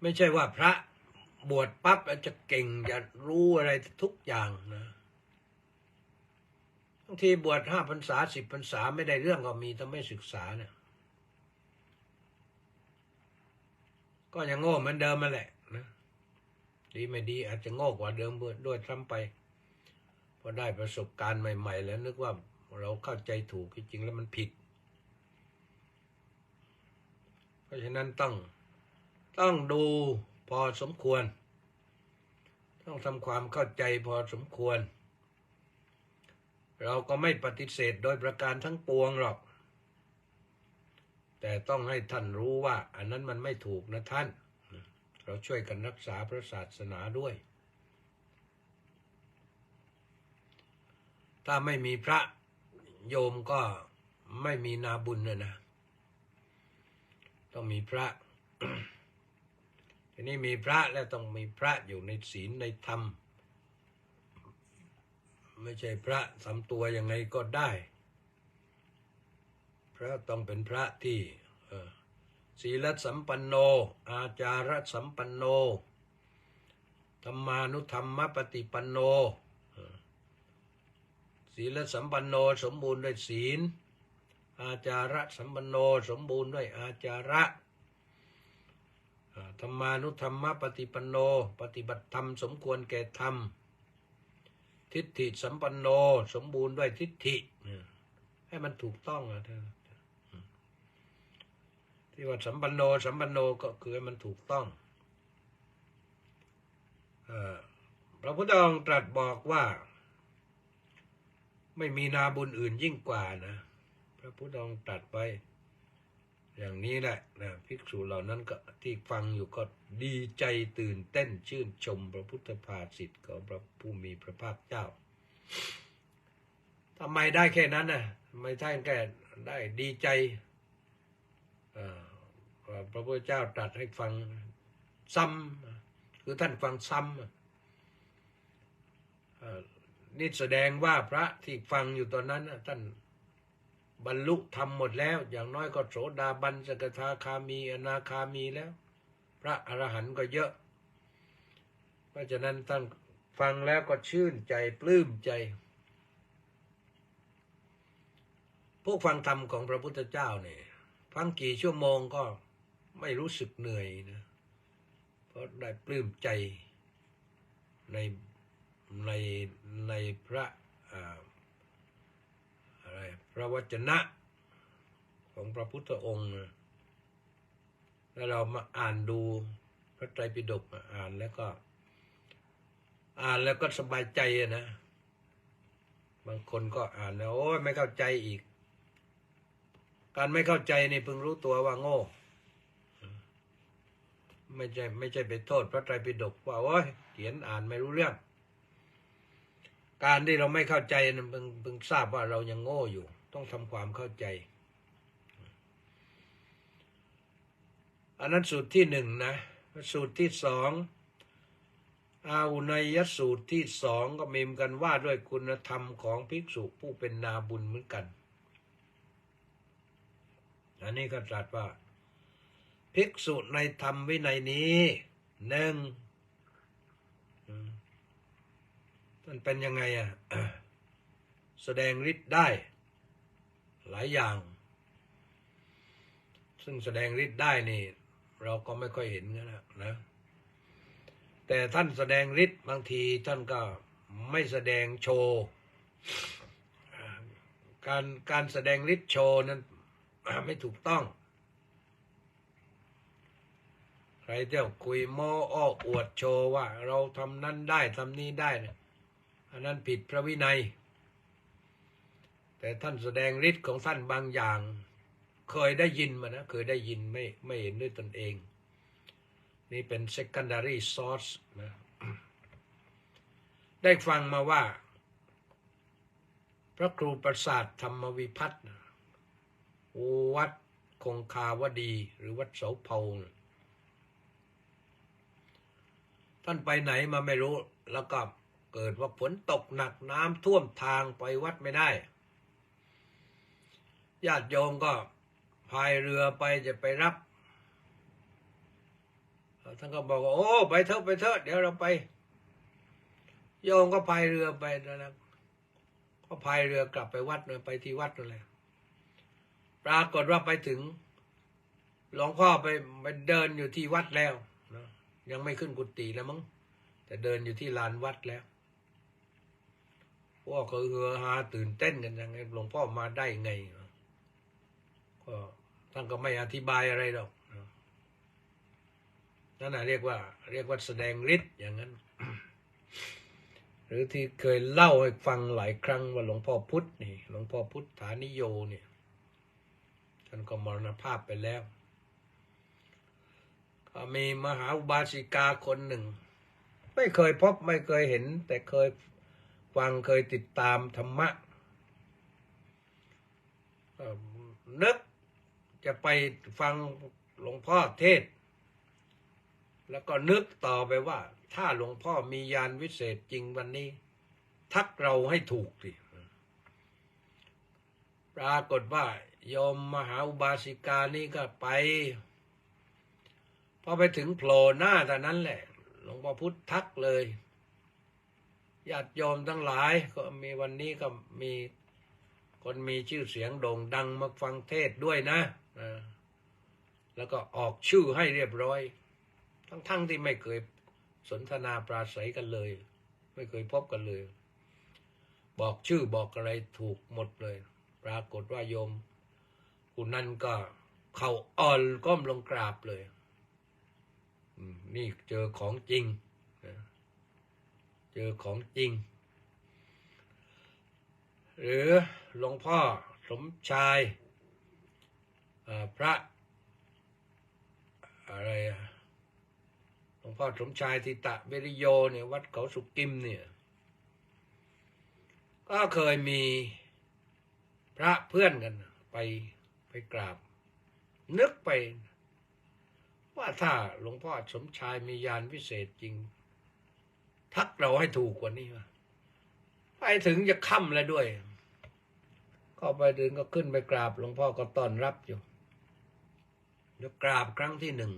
ไม่ใช่ว่าพระบวชปั๊บจะเก่งจะรู้อะไรทุกอย่างนะบางทีบวช5 พรรษา10 พรรษาไม่ได้เรื่องก็มีแต่ไม่ศึกษาเนี่ยก็ยังโง่เหมือนเดิมมาแหละนะดีไม่ดีอาจจะโง่กว่าเดิมด้วยซ้ำไปพอได้ประสบการณ์ใหม่ๆแล้วนึกว่าเราเข้าใจถูกจริงๆแล้วมันผิดเพราะฉะนั้นต้องดูพอสมควรต้องทำความเข้าใจพอสมควรเราก็ไม่ปฏิเสธโดยประการทั้งปวงหรอกแต่ต้องให้ท่านรู้ว่าอันนั้นมันไม่ถูกนะท่านเราช่วยกันรักษาพระศาสนาด้วยถ้าไม่มีพระโยมก็ไม่มีนาบุญนะต้องมีพระ ทีนี้มีพระแล้วต้องมีพระอยู่ในศีลในธรรมไม่ใช่พระทำตัวยังไงก็ได้พระต้องเป็นพระที่ศีลสัมปันโนอาจารสัมปันโนธรรมานุธรรมปฏิปันโนศีลสัมปันโนสมบูรณ์ด้วยศีลอาจาระสัมปันโนสมบูรณ์ด้วยอาจาระธรรมานุธรรมปฏิปันโนปฏิบัติธรรมสมควรแก่ธรรมทิฏฐิสัมปันโนสมบูรณ์ด้วยทิฏฐิให้มันถูกต้องที่ว่าสัมปันโนก็คือให้มันถูกต้องพระพุทธองค์ตรัสบอกว่าไม่มีนาบุญอื่นยิ่งกว่านะพระพุทธองค์ตรัสไว้อย่างนี้แหละนะภิกษุเหล่านั้นก็ที่ฟังอยู่ก็ดีใจตื่นเต้นชื่นชมพระพุทธภาษิตของพระผู้มีพระภาคเจ้าทำไมได้แค่นั้นน่ะทำไมท่านแค่ได้ดีใจพระพุทธเจ้าตรัสให้ฟังซ้ำคือท่านฟังซ้ำนี่แสดงว่าพระที่ฟังอยู่ตอนนั้นท่านบรรลุธรรมหมดแล้วอย่างน้อยก็โสดาบันสกทาคามีอนาคามีแล้วพระอรหันต์ก็เยอะเพราะฉะนั้นท่านฟังแล้วก็ชื่นใจปลื้มใจพวกฟังธรรมของพระพุทธเจ้าเนี่ยฟังกี่ชั่วโมงก็ไม่รู้สึกเหนื่อยนะเพราะได้ปลื้มใจในพระพระวจนะของพระพุทธองค์แล้วเรามาอ่านดูพระไตรปิฎกอ่านแล้วก็สบายใจนะบางคนก็อ่านแล้วโอ้ยไม่เข้าใจอีกการไม่เข้าใจนี่เพิ่งรู้ตัวว่าโง่ไม่ใช่ไปโทษพระไตรปิฎกว่าโอ้ยเขียนอ่านไม่รู้เรื่องการที่เราไม่เข้าใจนั้นเพิ่งทราบว่าเรายังโง่อยู่ต้องทำความเข้าใจอันนั้นสูตรที่1นะสูตรที่2 อุนัยยสูตรที่สองก็มีกันว่าด้วยคุณธรรมของภิกษุผู้เป็นนาบุญเหมือนกันอันนี้ก็ตรัสว่าภิกษุในธรรมวินัยนี้หนึ่งมันเป็นยังไงแสดงฤทธิ์ได้หลายอย่างซึ่งแสดงฤทธิ์ได้นี่เราก็ไม่ค่อยเห็นกันนะแต่ท่านแสดงฤทธิ์บางทีท่านก็ไม่แสดงโชว์การแสดงฤทธิ์โชว์นั้นไม่ถูกต้องใครเที่ยวคุยโม้อ้ออวดโชว์ว่าเราทำนั้นได้ทำนี้ได้เนี่ยอันนั้นผิดพระวินัยแต่ท่านแสดงฤทธิ์ของท่านบางอย่างเคยได้ยินมานะเคยได้ยินไม่เห็นด้วยตนเองนี่เป็น secondary source นะได้ฟังมาว่าพระครูประสาทธรรมวิพัฒน์วัดคงคาวดีหรือวัดเสาเผาท่านไปไหนมาไม่รู้แล้วก็เกิดว่าฝนตกหนักน้ำท่วมทางไปวัดไม่ได้ญาติโยมก็พายเรือไปจะไปรับท่านก็บอกว่าโอ้ไปเถอะเดี๋ยวเราไปโยมก็พายเรือไปนะก็พายเรือกลับไปวัดเลยไปที่วัดนั่นแหละปรากฏว่าไปถึงหลวงพ่อไปเดินอยู่ที่วัดแล้วนะยังไม่ขึ้นกุฏิแล้วมั้งแต่เดินอยู่ที่ลานวัดแล้วพวกเขาเฮือฮาตื่นเต้นกันยังไงหลวงพ่อมาได้ไงก็ท่านก็ไม่อธิบายอะไรหรอกนั่นน่ะเรียกว่าแสดงฤทธิ์อย่างนั้น หรือที่เคยเล่าให้ฟังหลายครั้งว่าหลวงพ่อพุธนี่หลวงพ่อพุทธานิโยเนี่ยท่านก็มรณภาพไปแล้วก็มีมหาอุบาสิกาคนหนึ่งไม่เคยพบไม่เคยเห็นแต่เคยฟังเคยติดตามธรรมะนึกจะไปฟังหลวงพ่อเทศแล้วก็นึกต่อไปว่าถ้าหลวงพ่อมีญาณวิเศษจริงวันนี้ทักเราให้ถูกสิปรากฏว่าโยมมหาอุบาสิกานี่ก็ไปพอไปถึงโผล่หน้าแต่นั้นแหละหลวงพ่อพุธทักเลยญาติโยมทั้งหลายก็มีวันนี้ก็มีคนมีชื่อเสียงโด่งดังมาฟังเทศด้วยนะแล้วก็ออกชื่อให้เรียบร้อยทั้งที่ไม่เคยสนทนาปราศัยกันเลยไม่เคยพบกันเลยบอกชื่อบอกอะไรถูกหมดเลยปรากฏว่าโยมผู้นั้นก็เข่าอ่อนก้มลงกราบเลยนี่เจอของจริงเจอของจริงหรือหลวงพ่อสมชายพระอะไรหลวงพ่อสมชายทิตะเวริโยเนี่ยวัดเขาสุกิมเนี่ยก็เคยมีพระเพื่อนกันไปกราบนึกไปว่าถ้าหลวงพ่อสมชายมีญาณวิเศษจริงทักเราให้ถูกกว่านี้ไปถึงจะค่ำแล้วด้วยก็ไปถึงก็ขึ้นไปกราบหลวงพ่อก็ต้อนรับอยู่เดี๋ยวกราบครั้งที่หนึ่ง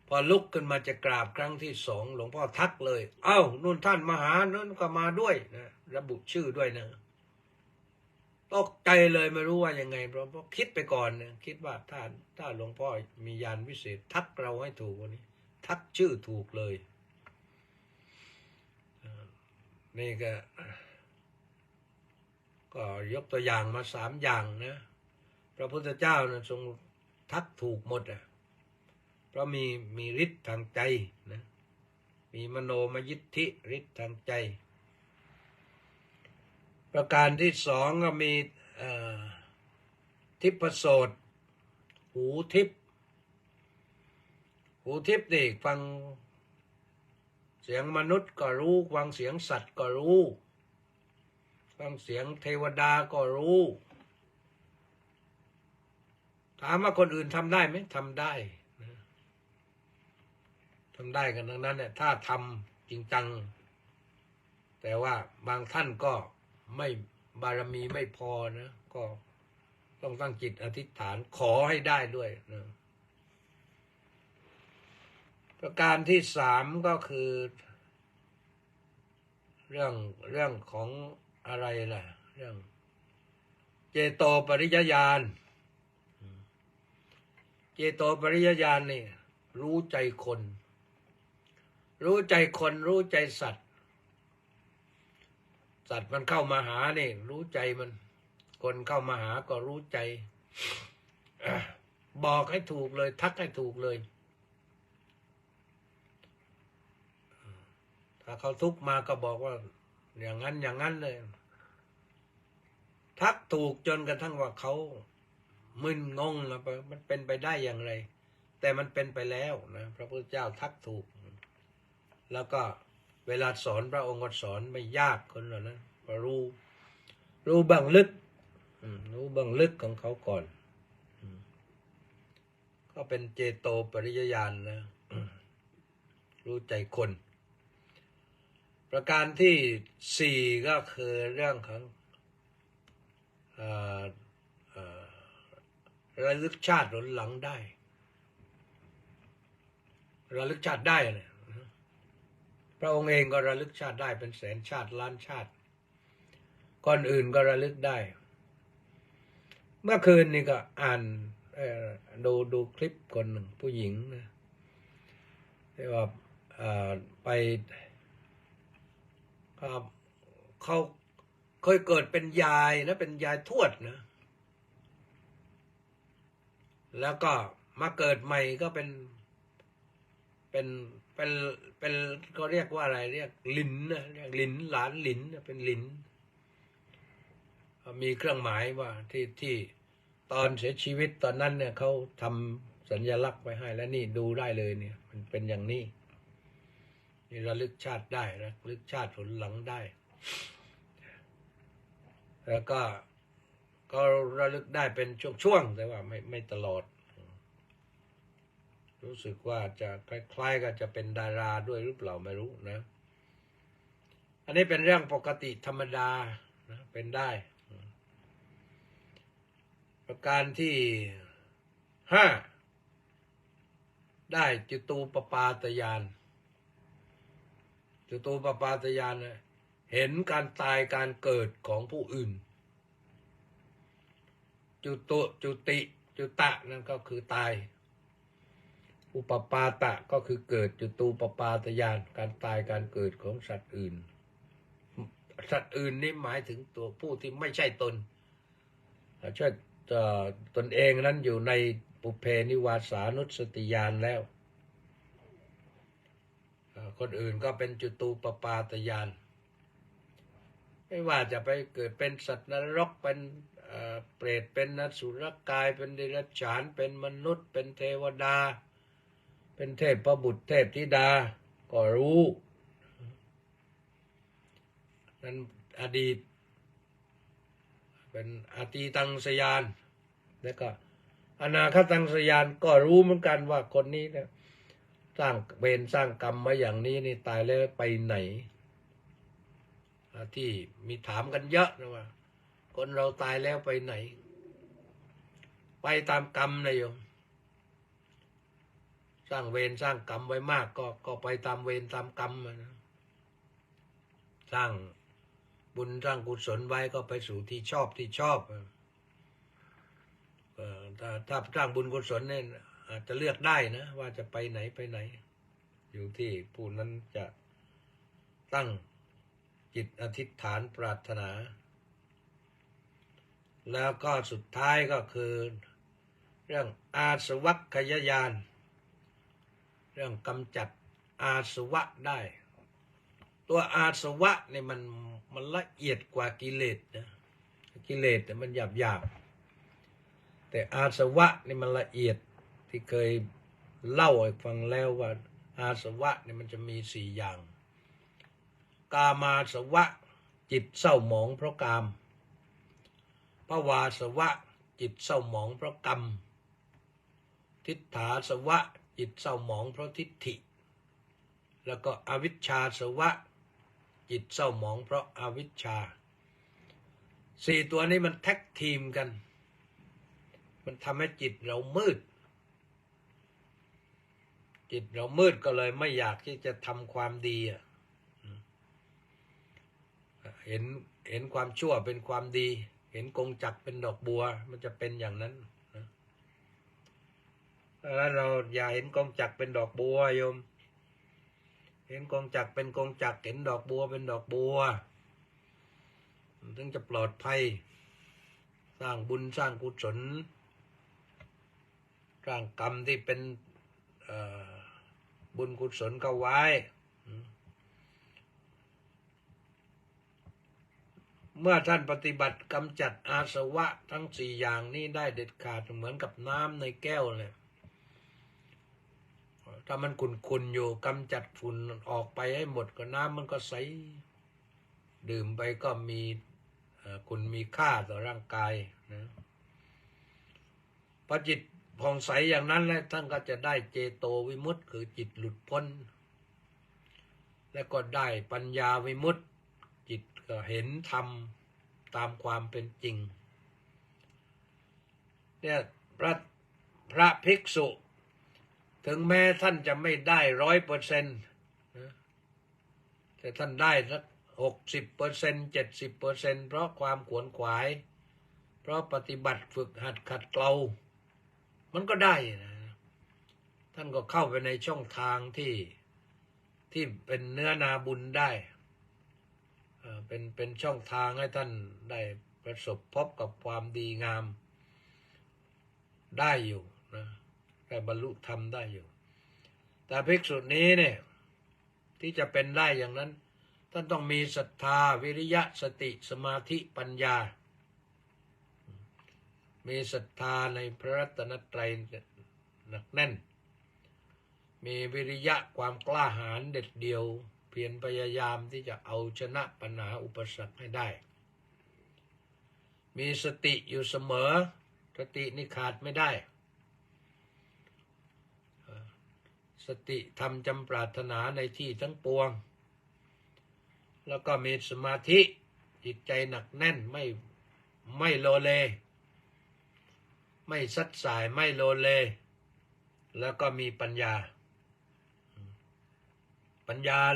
พอลุกขึ้นมาจะกราบครั้งที่สองหลวงพ่อทักเลยเอ้านู่นท่านมหานั่นก็มาด้วยนะระบุชื่อด้วยนะตกใจเลยไม่รู้ว่ายังไงเพราะคิดไปก่อนนะคิดว่าถ้าหลวงพ่อมีญาณวิเศษทักเราให้ถูกวันนี้ทักชื่อถูกเลยนี่ก็ยกตัวอย่างมา3อย่างนะพระพุทธเจ้านะทรงทักถูกหมดเพราะมีฤทธิ์ทางใจนะมีมโนมยิทธิฤทธิ์ทางใจประการที่สองก็มีทิพโสตหูทิพนี่ฟังเสียงมนุษย์ก็รู้ฟังเสียงสัตว์ก็รู้ฟังเสียงเทวดาก็รู้ถามว่าคนอื่นทำได้ไหมทำได้ ทำได้กันทั้งนั้นเนี่ยถ้าทำจริงจังแต่ว่าบางท่านก็ไม่บารมีไม่พอนะก็ต้องตั้งจิตอธิษฐานขอให้ได้ด้วยนะประการที่สามก็คือเรื่องของอะไรล่ะเรื่องเจโตปริยญาณเจโตปริยญาณนี่รู้ใจคนรู้ใจคนรู้ใจสัตว์สัตว์มันเข้ามาหานี่รู้ใจมันคนเข้ามาหาก็รู้ใจบอกให้ถูกเลยทักให้ถูกเลยถ้าเขาทุกข์มาก็บอกว่าอย่างนั้นอย่างนั้นเลยทักถูกจนกระทั่งว่าเขามึนงงนะมันเป็นไปได้อย่างไรแต่มันเป็นไปแล้วนะพระพุทธเจ้าทักถูกแล้วก็เวลาสอนพระองค์ก็สอนไม่ยากคนเหล่านั้นก็รู้เบื้องลึกรู้เบื้องลึกของเขาก่อนก็เป็นเจโตปริยญาณนะรู้ใจคนประการที่สี่ก็คือเรื่องของระลึกชาติหนหลังได้ระลึกชาติได้เนี่ยพระองค์เองก็ระลึกชาติได้เป็นแสนชาติล้านชาติก่อนอื่นก็ระลึกได้เมื่อคืนนี่ก็อ่านดูคลิปคนหนึ่งผู้หญิงนะที่ว่าไปเขาเคยเกิดเป็นยายนะเป็นยายทวดนะแล้วก็มาเกิดใหม่ก็เป็นก็เรียกว่าอะไรเรียกหลินนะเรียกหลินหลานหลินเป็นหลินมีเครื่องหมายว่าที่ตอนเสียชีวิตตอนนั้นเนี่ยเขาทำสัญลักษณ์ไว้ให้แล้วนี่ดูได้เลยเนี่ยมันเป็นอย่างนี้นี่ระลึกชาติได้ระลึกชาติผลหลังได้แล้วก็ระลึกได้เป็นช่วงๆแต่ว่าไม่ตลอดรู้สึกว่าจะคล้ายๆกับจะเป็นดาราด้วยหรือเปล่าไม่รู้นะอันนี้เป็นเรื่องปกติธรรมดานะเป็นได้ประการที่ห้าได้จตูปปาตญาณจตูปปาตญาณเห็นการตายการเกิดของผู้อื่นจุตะนั่นก็คือตายอุปปาตะก็คือเกิดจตูปปาตญาณการตายการเกิดของสัตว์อื่นสัตว์อื่นนี่หมายถึงตัวผู้ที่ไม่ใช่ตนช่วยตนเองนั้นอยู่ในปุเพนิวาสานุสติญาณแล้วคนอื่นก็เป็นจตูปปาตญาณไม่ว่าจะไปเกิดเป็นสัตว์นรกเป็นเปรตเป็นนสุรกายเป็นเดรัจฉานเป็นมนุษย์เป็นเทวดาเป็นเทพบุตรเทพธิดาก็รู้นั้นอดีตเป็นอตีตังสยานแล้วก็อนาคตังสยานก็รู้เหมือนกันว่าคนนี้เนี่ยสร้างเวรสร้างกรรมมาอย่างนี้นี่ตายแล้วไปไหนที่มีถามกันเยอะนะว่าคนเราตายแล้วไปไหนไปตามกรรมนะโยมสร้างเวรสร้างกรรมไว้มากก็ไปตามเวรตามกรรมนะสร้างบุญสร้างกุศลไว้ก็ไปสู่ที่ชอบถ้าสร้างบุญกุศลเนี่ยอาจจะเลือกได้นะว่าจะไปไหนอยู่ที่ผู้นั้นจะตั้งจิตอธิษฐานปรารถนาแล้วก็สุดท้ายก็คือเรื่องอาสวัคคยญาณเรื่องกำจัดอาสวะได้ตัวอาสวะเนี่ยมันละเอียดกว่ากิเลสนะกิเลสเนี่ยมันหยาบแต่อาสวะนี่มันละเอียดที่เคยเล่าให้ฟังแล้วว่าอาสวะเนี่ยมันจะมี4อย่างกามาสวะจิตเศร้าหมองเพราะกามภวาสวะจิตเศร้าหมองเพราะกรรมทิฏฐาสวะจิตเศร้าหมองเพราะทิฏฐิ แล้วก็อวิชชาสวะจิตเศร้าหมองเพราะอาวิชชา4ตัวนี้มันแท็กทีมกันมันทำให้จิตเรามืดจิตเรามืดก็เลยไม่อยากที่จะทำความดีเห็นความชั่วเป็นความดีเห็นกงจักรเป็นดอกบัวมันจะเป็นอย่างนั้นแล้วเราอย่าเห็นกงจักรเป็นดอกบัวโยมเห็นกงจักรเป็นกงจักรเห็นดอกบัวเป็นดอกบัวถึงจะปลอดภัยสร้างบุญสร้างกุศลสร้างกรรมที่เป็นบุญกุศลก็ไว้เมื่อท่านปฏิบัติกำจัดอาสวะทั้ง4อย่างนี้ได้เด็ดขาดเหมือนกับน้ำในแก้วเลยถ้ามันขุ่นๆอยู่กำจัดฝุ่นออกไปให้หมดก็น้ำมันก็ใสดื่มไปก็มีคุณมีค่าต่อร่างกายนะพอจิตผ่องใสอย่างนั้นแล้วท่านก็จะได้เจโตวิมุตติคือจิตหลุดพ้นและก็ได้ปัญญาวิมุตติจิตก็เห็นธรรมตามความเป็นจริงเนี่ยพระภิกษุถึงแม้ท่านจะไม่ได้ 100%แต่ท่านได้สัก60% 70%เพราะความขวนขวายเพราะปฏิบัติฝึกหัดขัดเกลามันก็ได้นะท่านก็เข้าไปในช่องทางที่เป็นเนื้อนาบุญได้เป็นช่องทางให้ท่านได้ประสบพบกับความดีงามได้อยู่นะได้บรรลุธรรมได้อยู่แต่ภิกษุนี้เนี่ยที่จะเป็นได้อย่างนั้นท่านต้องมีศรัทธาวิริยะสติสมาธิปัญญามีศรัทธาในพระรัตนตรัยหนักแน่นมีวิริยะความกล้าหาญเด็ดเดี่ยวเพียรพยายามที่จะเอาชนะปัญหาอุปสรรคให้ได้มีสติอยู่เสมอสตินี่ขาดไม่ได้สติทำจำปรารถนาในที่ทั้งปวงแล้วก็มีสมาธิจิตใจหนักแน่นไม่โลเลไม่ซัดสายไม่โลเลแล้วก็มีปัญญา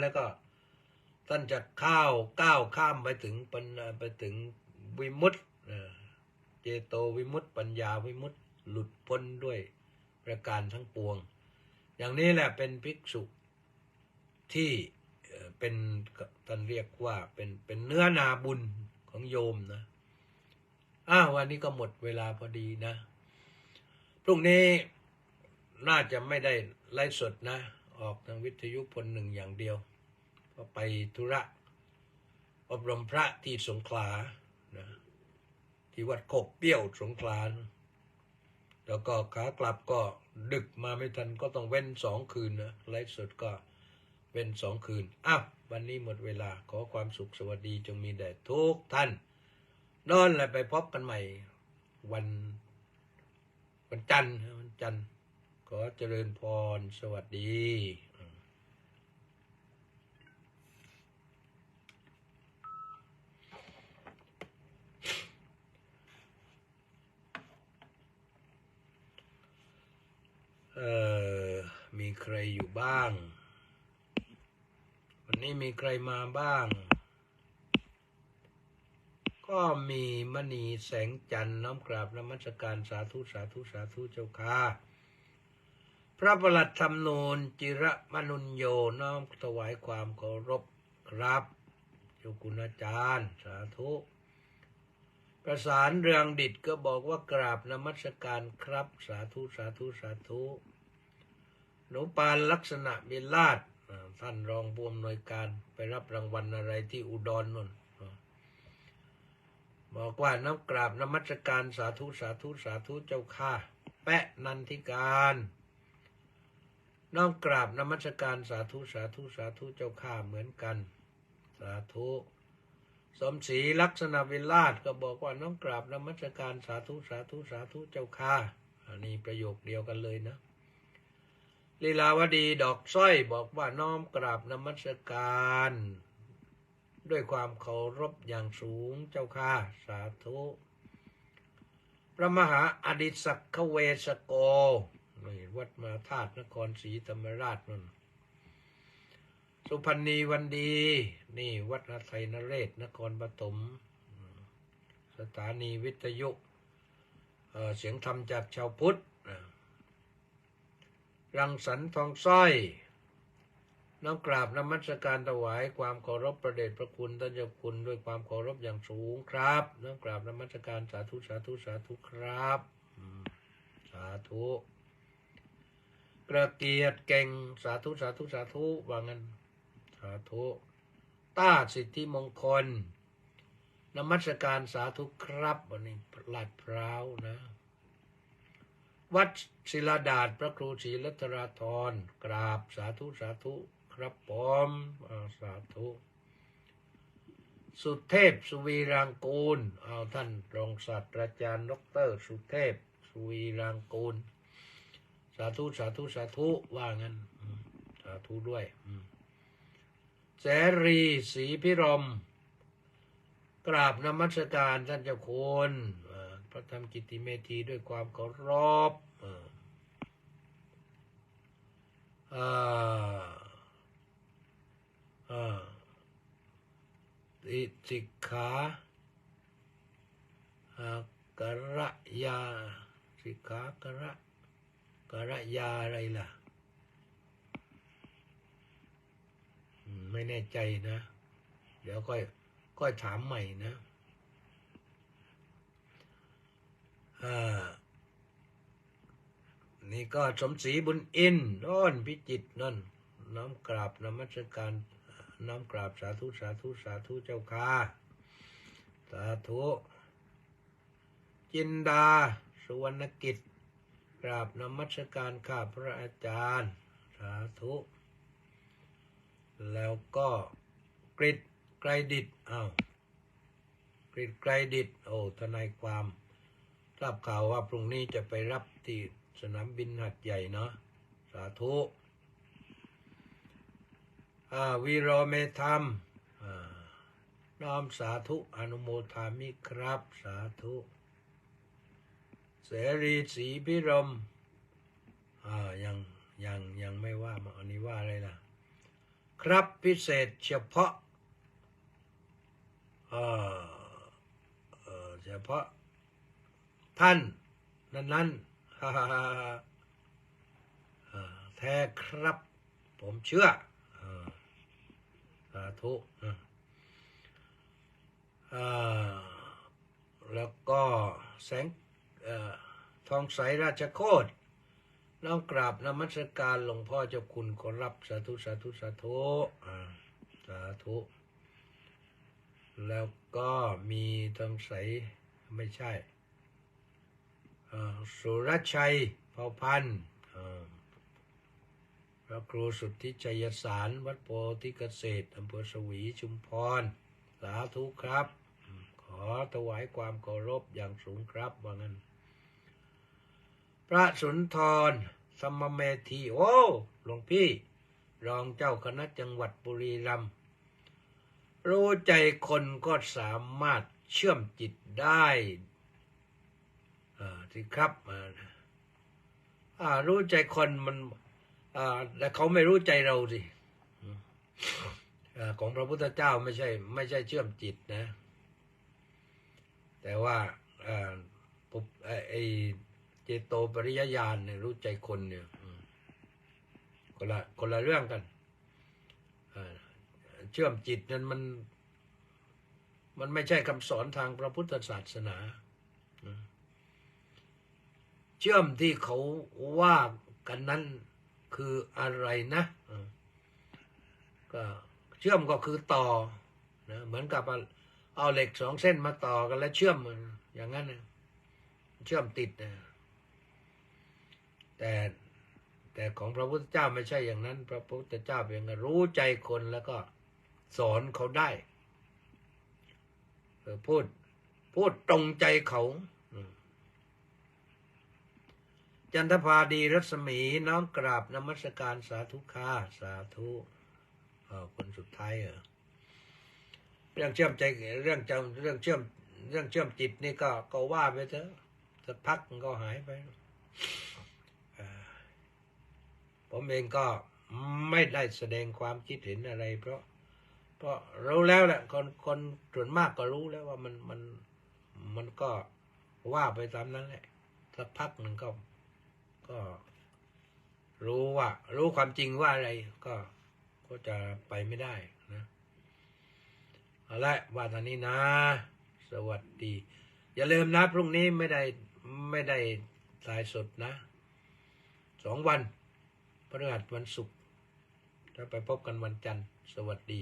แล้วก็ท่านจะก้าวข้ามไปถึงวิมุตติเจโตวิมุตติปัญญาวิมุตติหลุดพ้นด้วยประการทั้งปวงอย่างนี้แหละเป็นภิกษุที่เป็นท่านเรียกว่าเป็นเนื้อนาบุญของโยมนะวันนี้ก็หมดเวลาพอดีนะพรุ่งนี้น่าจะไม่ได้ไลฟ์สดนะออกทางวิทยุพลหนึ่งอย่างเดียวเพราะไปธุระอบรมพระที่สงขลานะที่วัดโคกเปี้ยวสงขลาแล้วก็ขากลับก็ดึกมาไม่ทันก็ต้องเว้น2 คืนนะไลฟ์สดก็เว้น2 คืนวันนี้หมดเวลาขอความสุขสวัสดีจงมีแด่ทุกท่านนอนแล้วไปพบกันใหม่วันจันทร์ขอเจริญพรสวัสดีมีใครอยู่บ้างวันนี้มีใครมาบ้างก็มีมณีแสงจันทร์น้อมกราบนมัสการสาธุเจ้าค่ะพระประหลัดธรรมนูญจิระมนุญโยน้อมถวายความเคารพครับเจ้าคุณอาจารย์สาธุประสานเรืองดิษฐ์ก็บอกว่ากราบนมัสการครับสาธุหนูปานลักษณะมีลาภท่านรองผู้อำนวยการไปรับรางวัลอะไรที่อุดรนนท์บอกว่าน้ำกราบนมัสการสาธุเจ้าค่ะแปะนันทิการน้อมกราบนมัสการสาธุเจ้าข้าเหมือนกันสาธุสมศรีลักษณะวิราชก็บอกว่าน้อมกราบนมัสการสาธุเจ้าข้าอันนี้ประโยคเดียวกันเลยนะ ลีลาวดีดอกสร้อยบอกว่าน้อมกราบนมัสการด้วยความเคารพอย่างสูงเจ้าค่ะสาธุพระมหาอดิศักขเวสโกวัดมาธาตุนครศรีธรรมราชนั่นสุพรรณีวันดีนี่วัดนาไทยนเรศนครปฐมสถานีวิทยุเสียงธรรมจากชาวพุทธรังสรรค์ทองสร้อยน้อมกราบนมัสการถวายความเคารพพระเดชพระคุณท่านเจ้าคุณด้วยความเคารพอย่างสูงครับน้อมกราบนมัสการสาธุสาธุสาธุครับสาธุกระเกียรติเก่งสาธุสาธุสาธุว่างั้นสาธุต้าสิทธิมงคลนมัสการสาธุครับวันนี้ลาดพร้าวนะวัดศิลาดาษพระครูศรีรัตนธรกราบสาธุสาธุครับผมสาธุสุเทพสุวีรางกูลท่านรองศาสตราจารย์ดร.สุเทพสุวีรางกูลสาธุสาธุสาธุว่างั้นสาธุด้วยเสรีศรีพิรมกราบนมัสการท่านเจ้าคุณพระธรรมกิตติเมธีด้วยความเคารพติสิกขากระยาสิกขากระยาอะไรล่ะไม่แน่ใจนะเดี๋ยวค่อยถามใหม่นะนี่ก็สมศรีบุญอินน้นพิจิตรนั่นน้อมกราบนมัสการน้อมกราบสาธุสาธุสาธุเจ้าค่ะสาธุจินดาสุวรรณกิจกราบนมัสการข้าพระอาจารย์สาธุแล้วก็กฤษไกรดิษฐ์กฤษไกรดิษฐ์ทนายความทราบข่าวว่าพรุ่งนี้จะไปรับที่สนามบินหัดใหญ่เนาะสาธุวีโรเมธรรมน้อมสาธุอนุโมทามิครับสาธุเสรีศรีพิรมยังไม่ว่ามาอันนี้ว่าอะไรล่ะครับพิเศษเฉพาะเฉพาะท่านนั้นแท้ครับผมเชื่อสาธุแล้วก็แสงทองใสราชโคตรน้อมกราบนมัสการหลวงพ่อเจ้าคุณขอรับสาธุสาธุสาธุสาธุแล้วก็มีทองใสไม่ใช่สุรชัยเผ่าพันธ์พระครูสุทธิชัยสารวัดโพธิเกษตรอำเภอสวีชุมพรสาธุครับขอถวายความเคารพอย่างสูงครับว่างั้นพระสุนทรสมเมธีหลวงพี่รองเจ้าคณะจังหวัดบุรีรัมย์รู้ใจคนก็สามารถเชื่อมจิตได้สิครับรู้ใจคนมันแต่เขาไม่รู้ใจเราสิของพระพุทธเจ้าไม่ใช่เชื่อมจิตนะแต่ว่าไอเจโตปริยญาณเนี่ยรู้ใจคนเนี่ยคนละเรื่องกันเชื่อมจิตนั้นมันไม่ใช่คำสอนทางพระพุทธศาสนาเชื่อมที่เขาว่ากันนั้นคืออะไรนะก็เชื่อมก็คือต่อนะเหมือนกับเอาเหล็กสองเส้นมาต่อกันแล้วเชื่อมอย่างนั้นนะเชื่อมติดนะแต่ของพระพุทธเจ้าไม่ใช่อย่างนั้นพระพุทธเจ้าเป็นการรู้ใจคนแล้วก็สอนเขาได้พูดตรงใจเขา จันทภาดีรัศมีน้อมกราบนมัสการสาธุค่าสาธุคนสุดท้ายเรื่องเชื่อมใจเรื่องเชื่อมจิตนี่ก็ว่าไปเถอะสักพักมันก็หายไปผมเองก็ไม่ได้แสดงความคิดเห็นอะไรเพราะรู้แล้วแหละคนส่วนมากก็รู้แล้วว่ามันก็ว่าไปตามนั้นแหละสักพักหนึ่งก็รู้ความจริงว่าอะไรก็จะไปไม่ได้นะเอาละว่าตอนนี้นะสวัสดีอย่าลืมนะพรุ่งนี้ไม่ได้ถ่ายสดนะ2 วันพฤหัสวันศุกร์แล้วไปพบกันวันจันทร์สวัสดี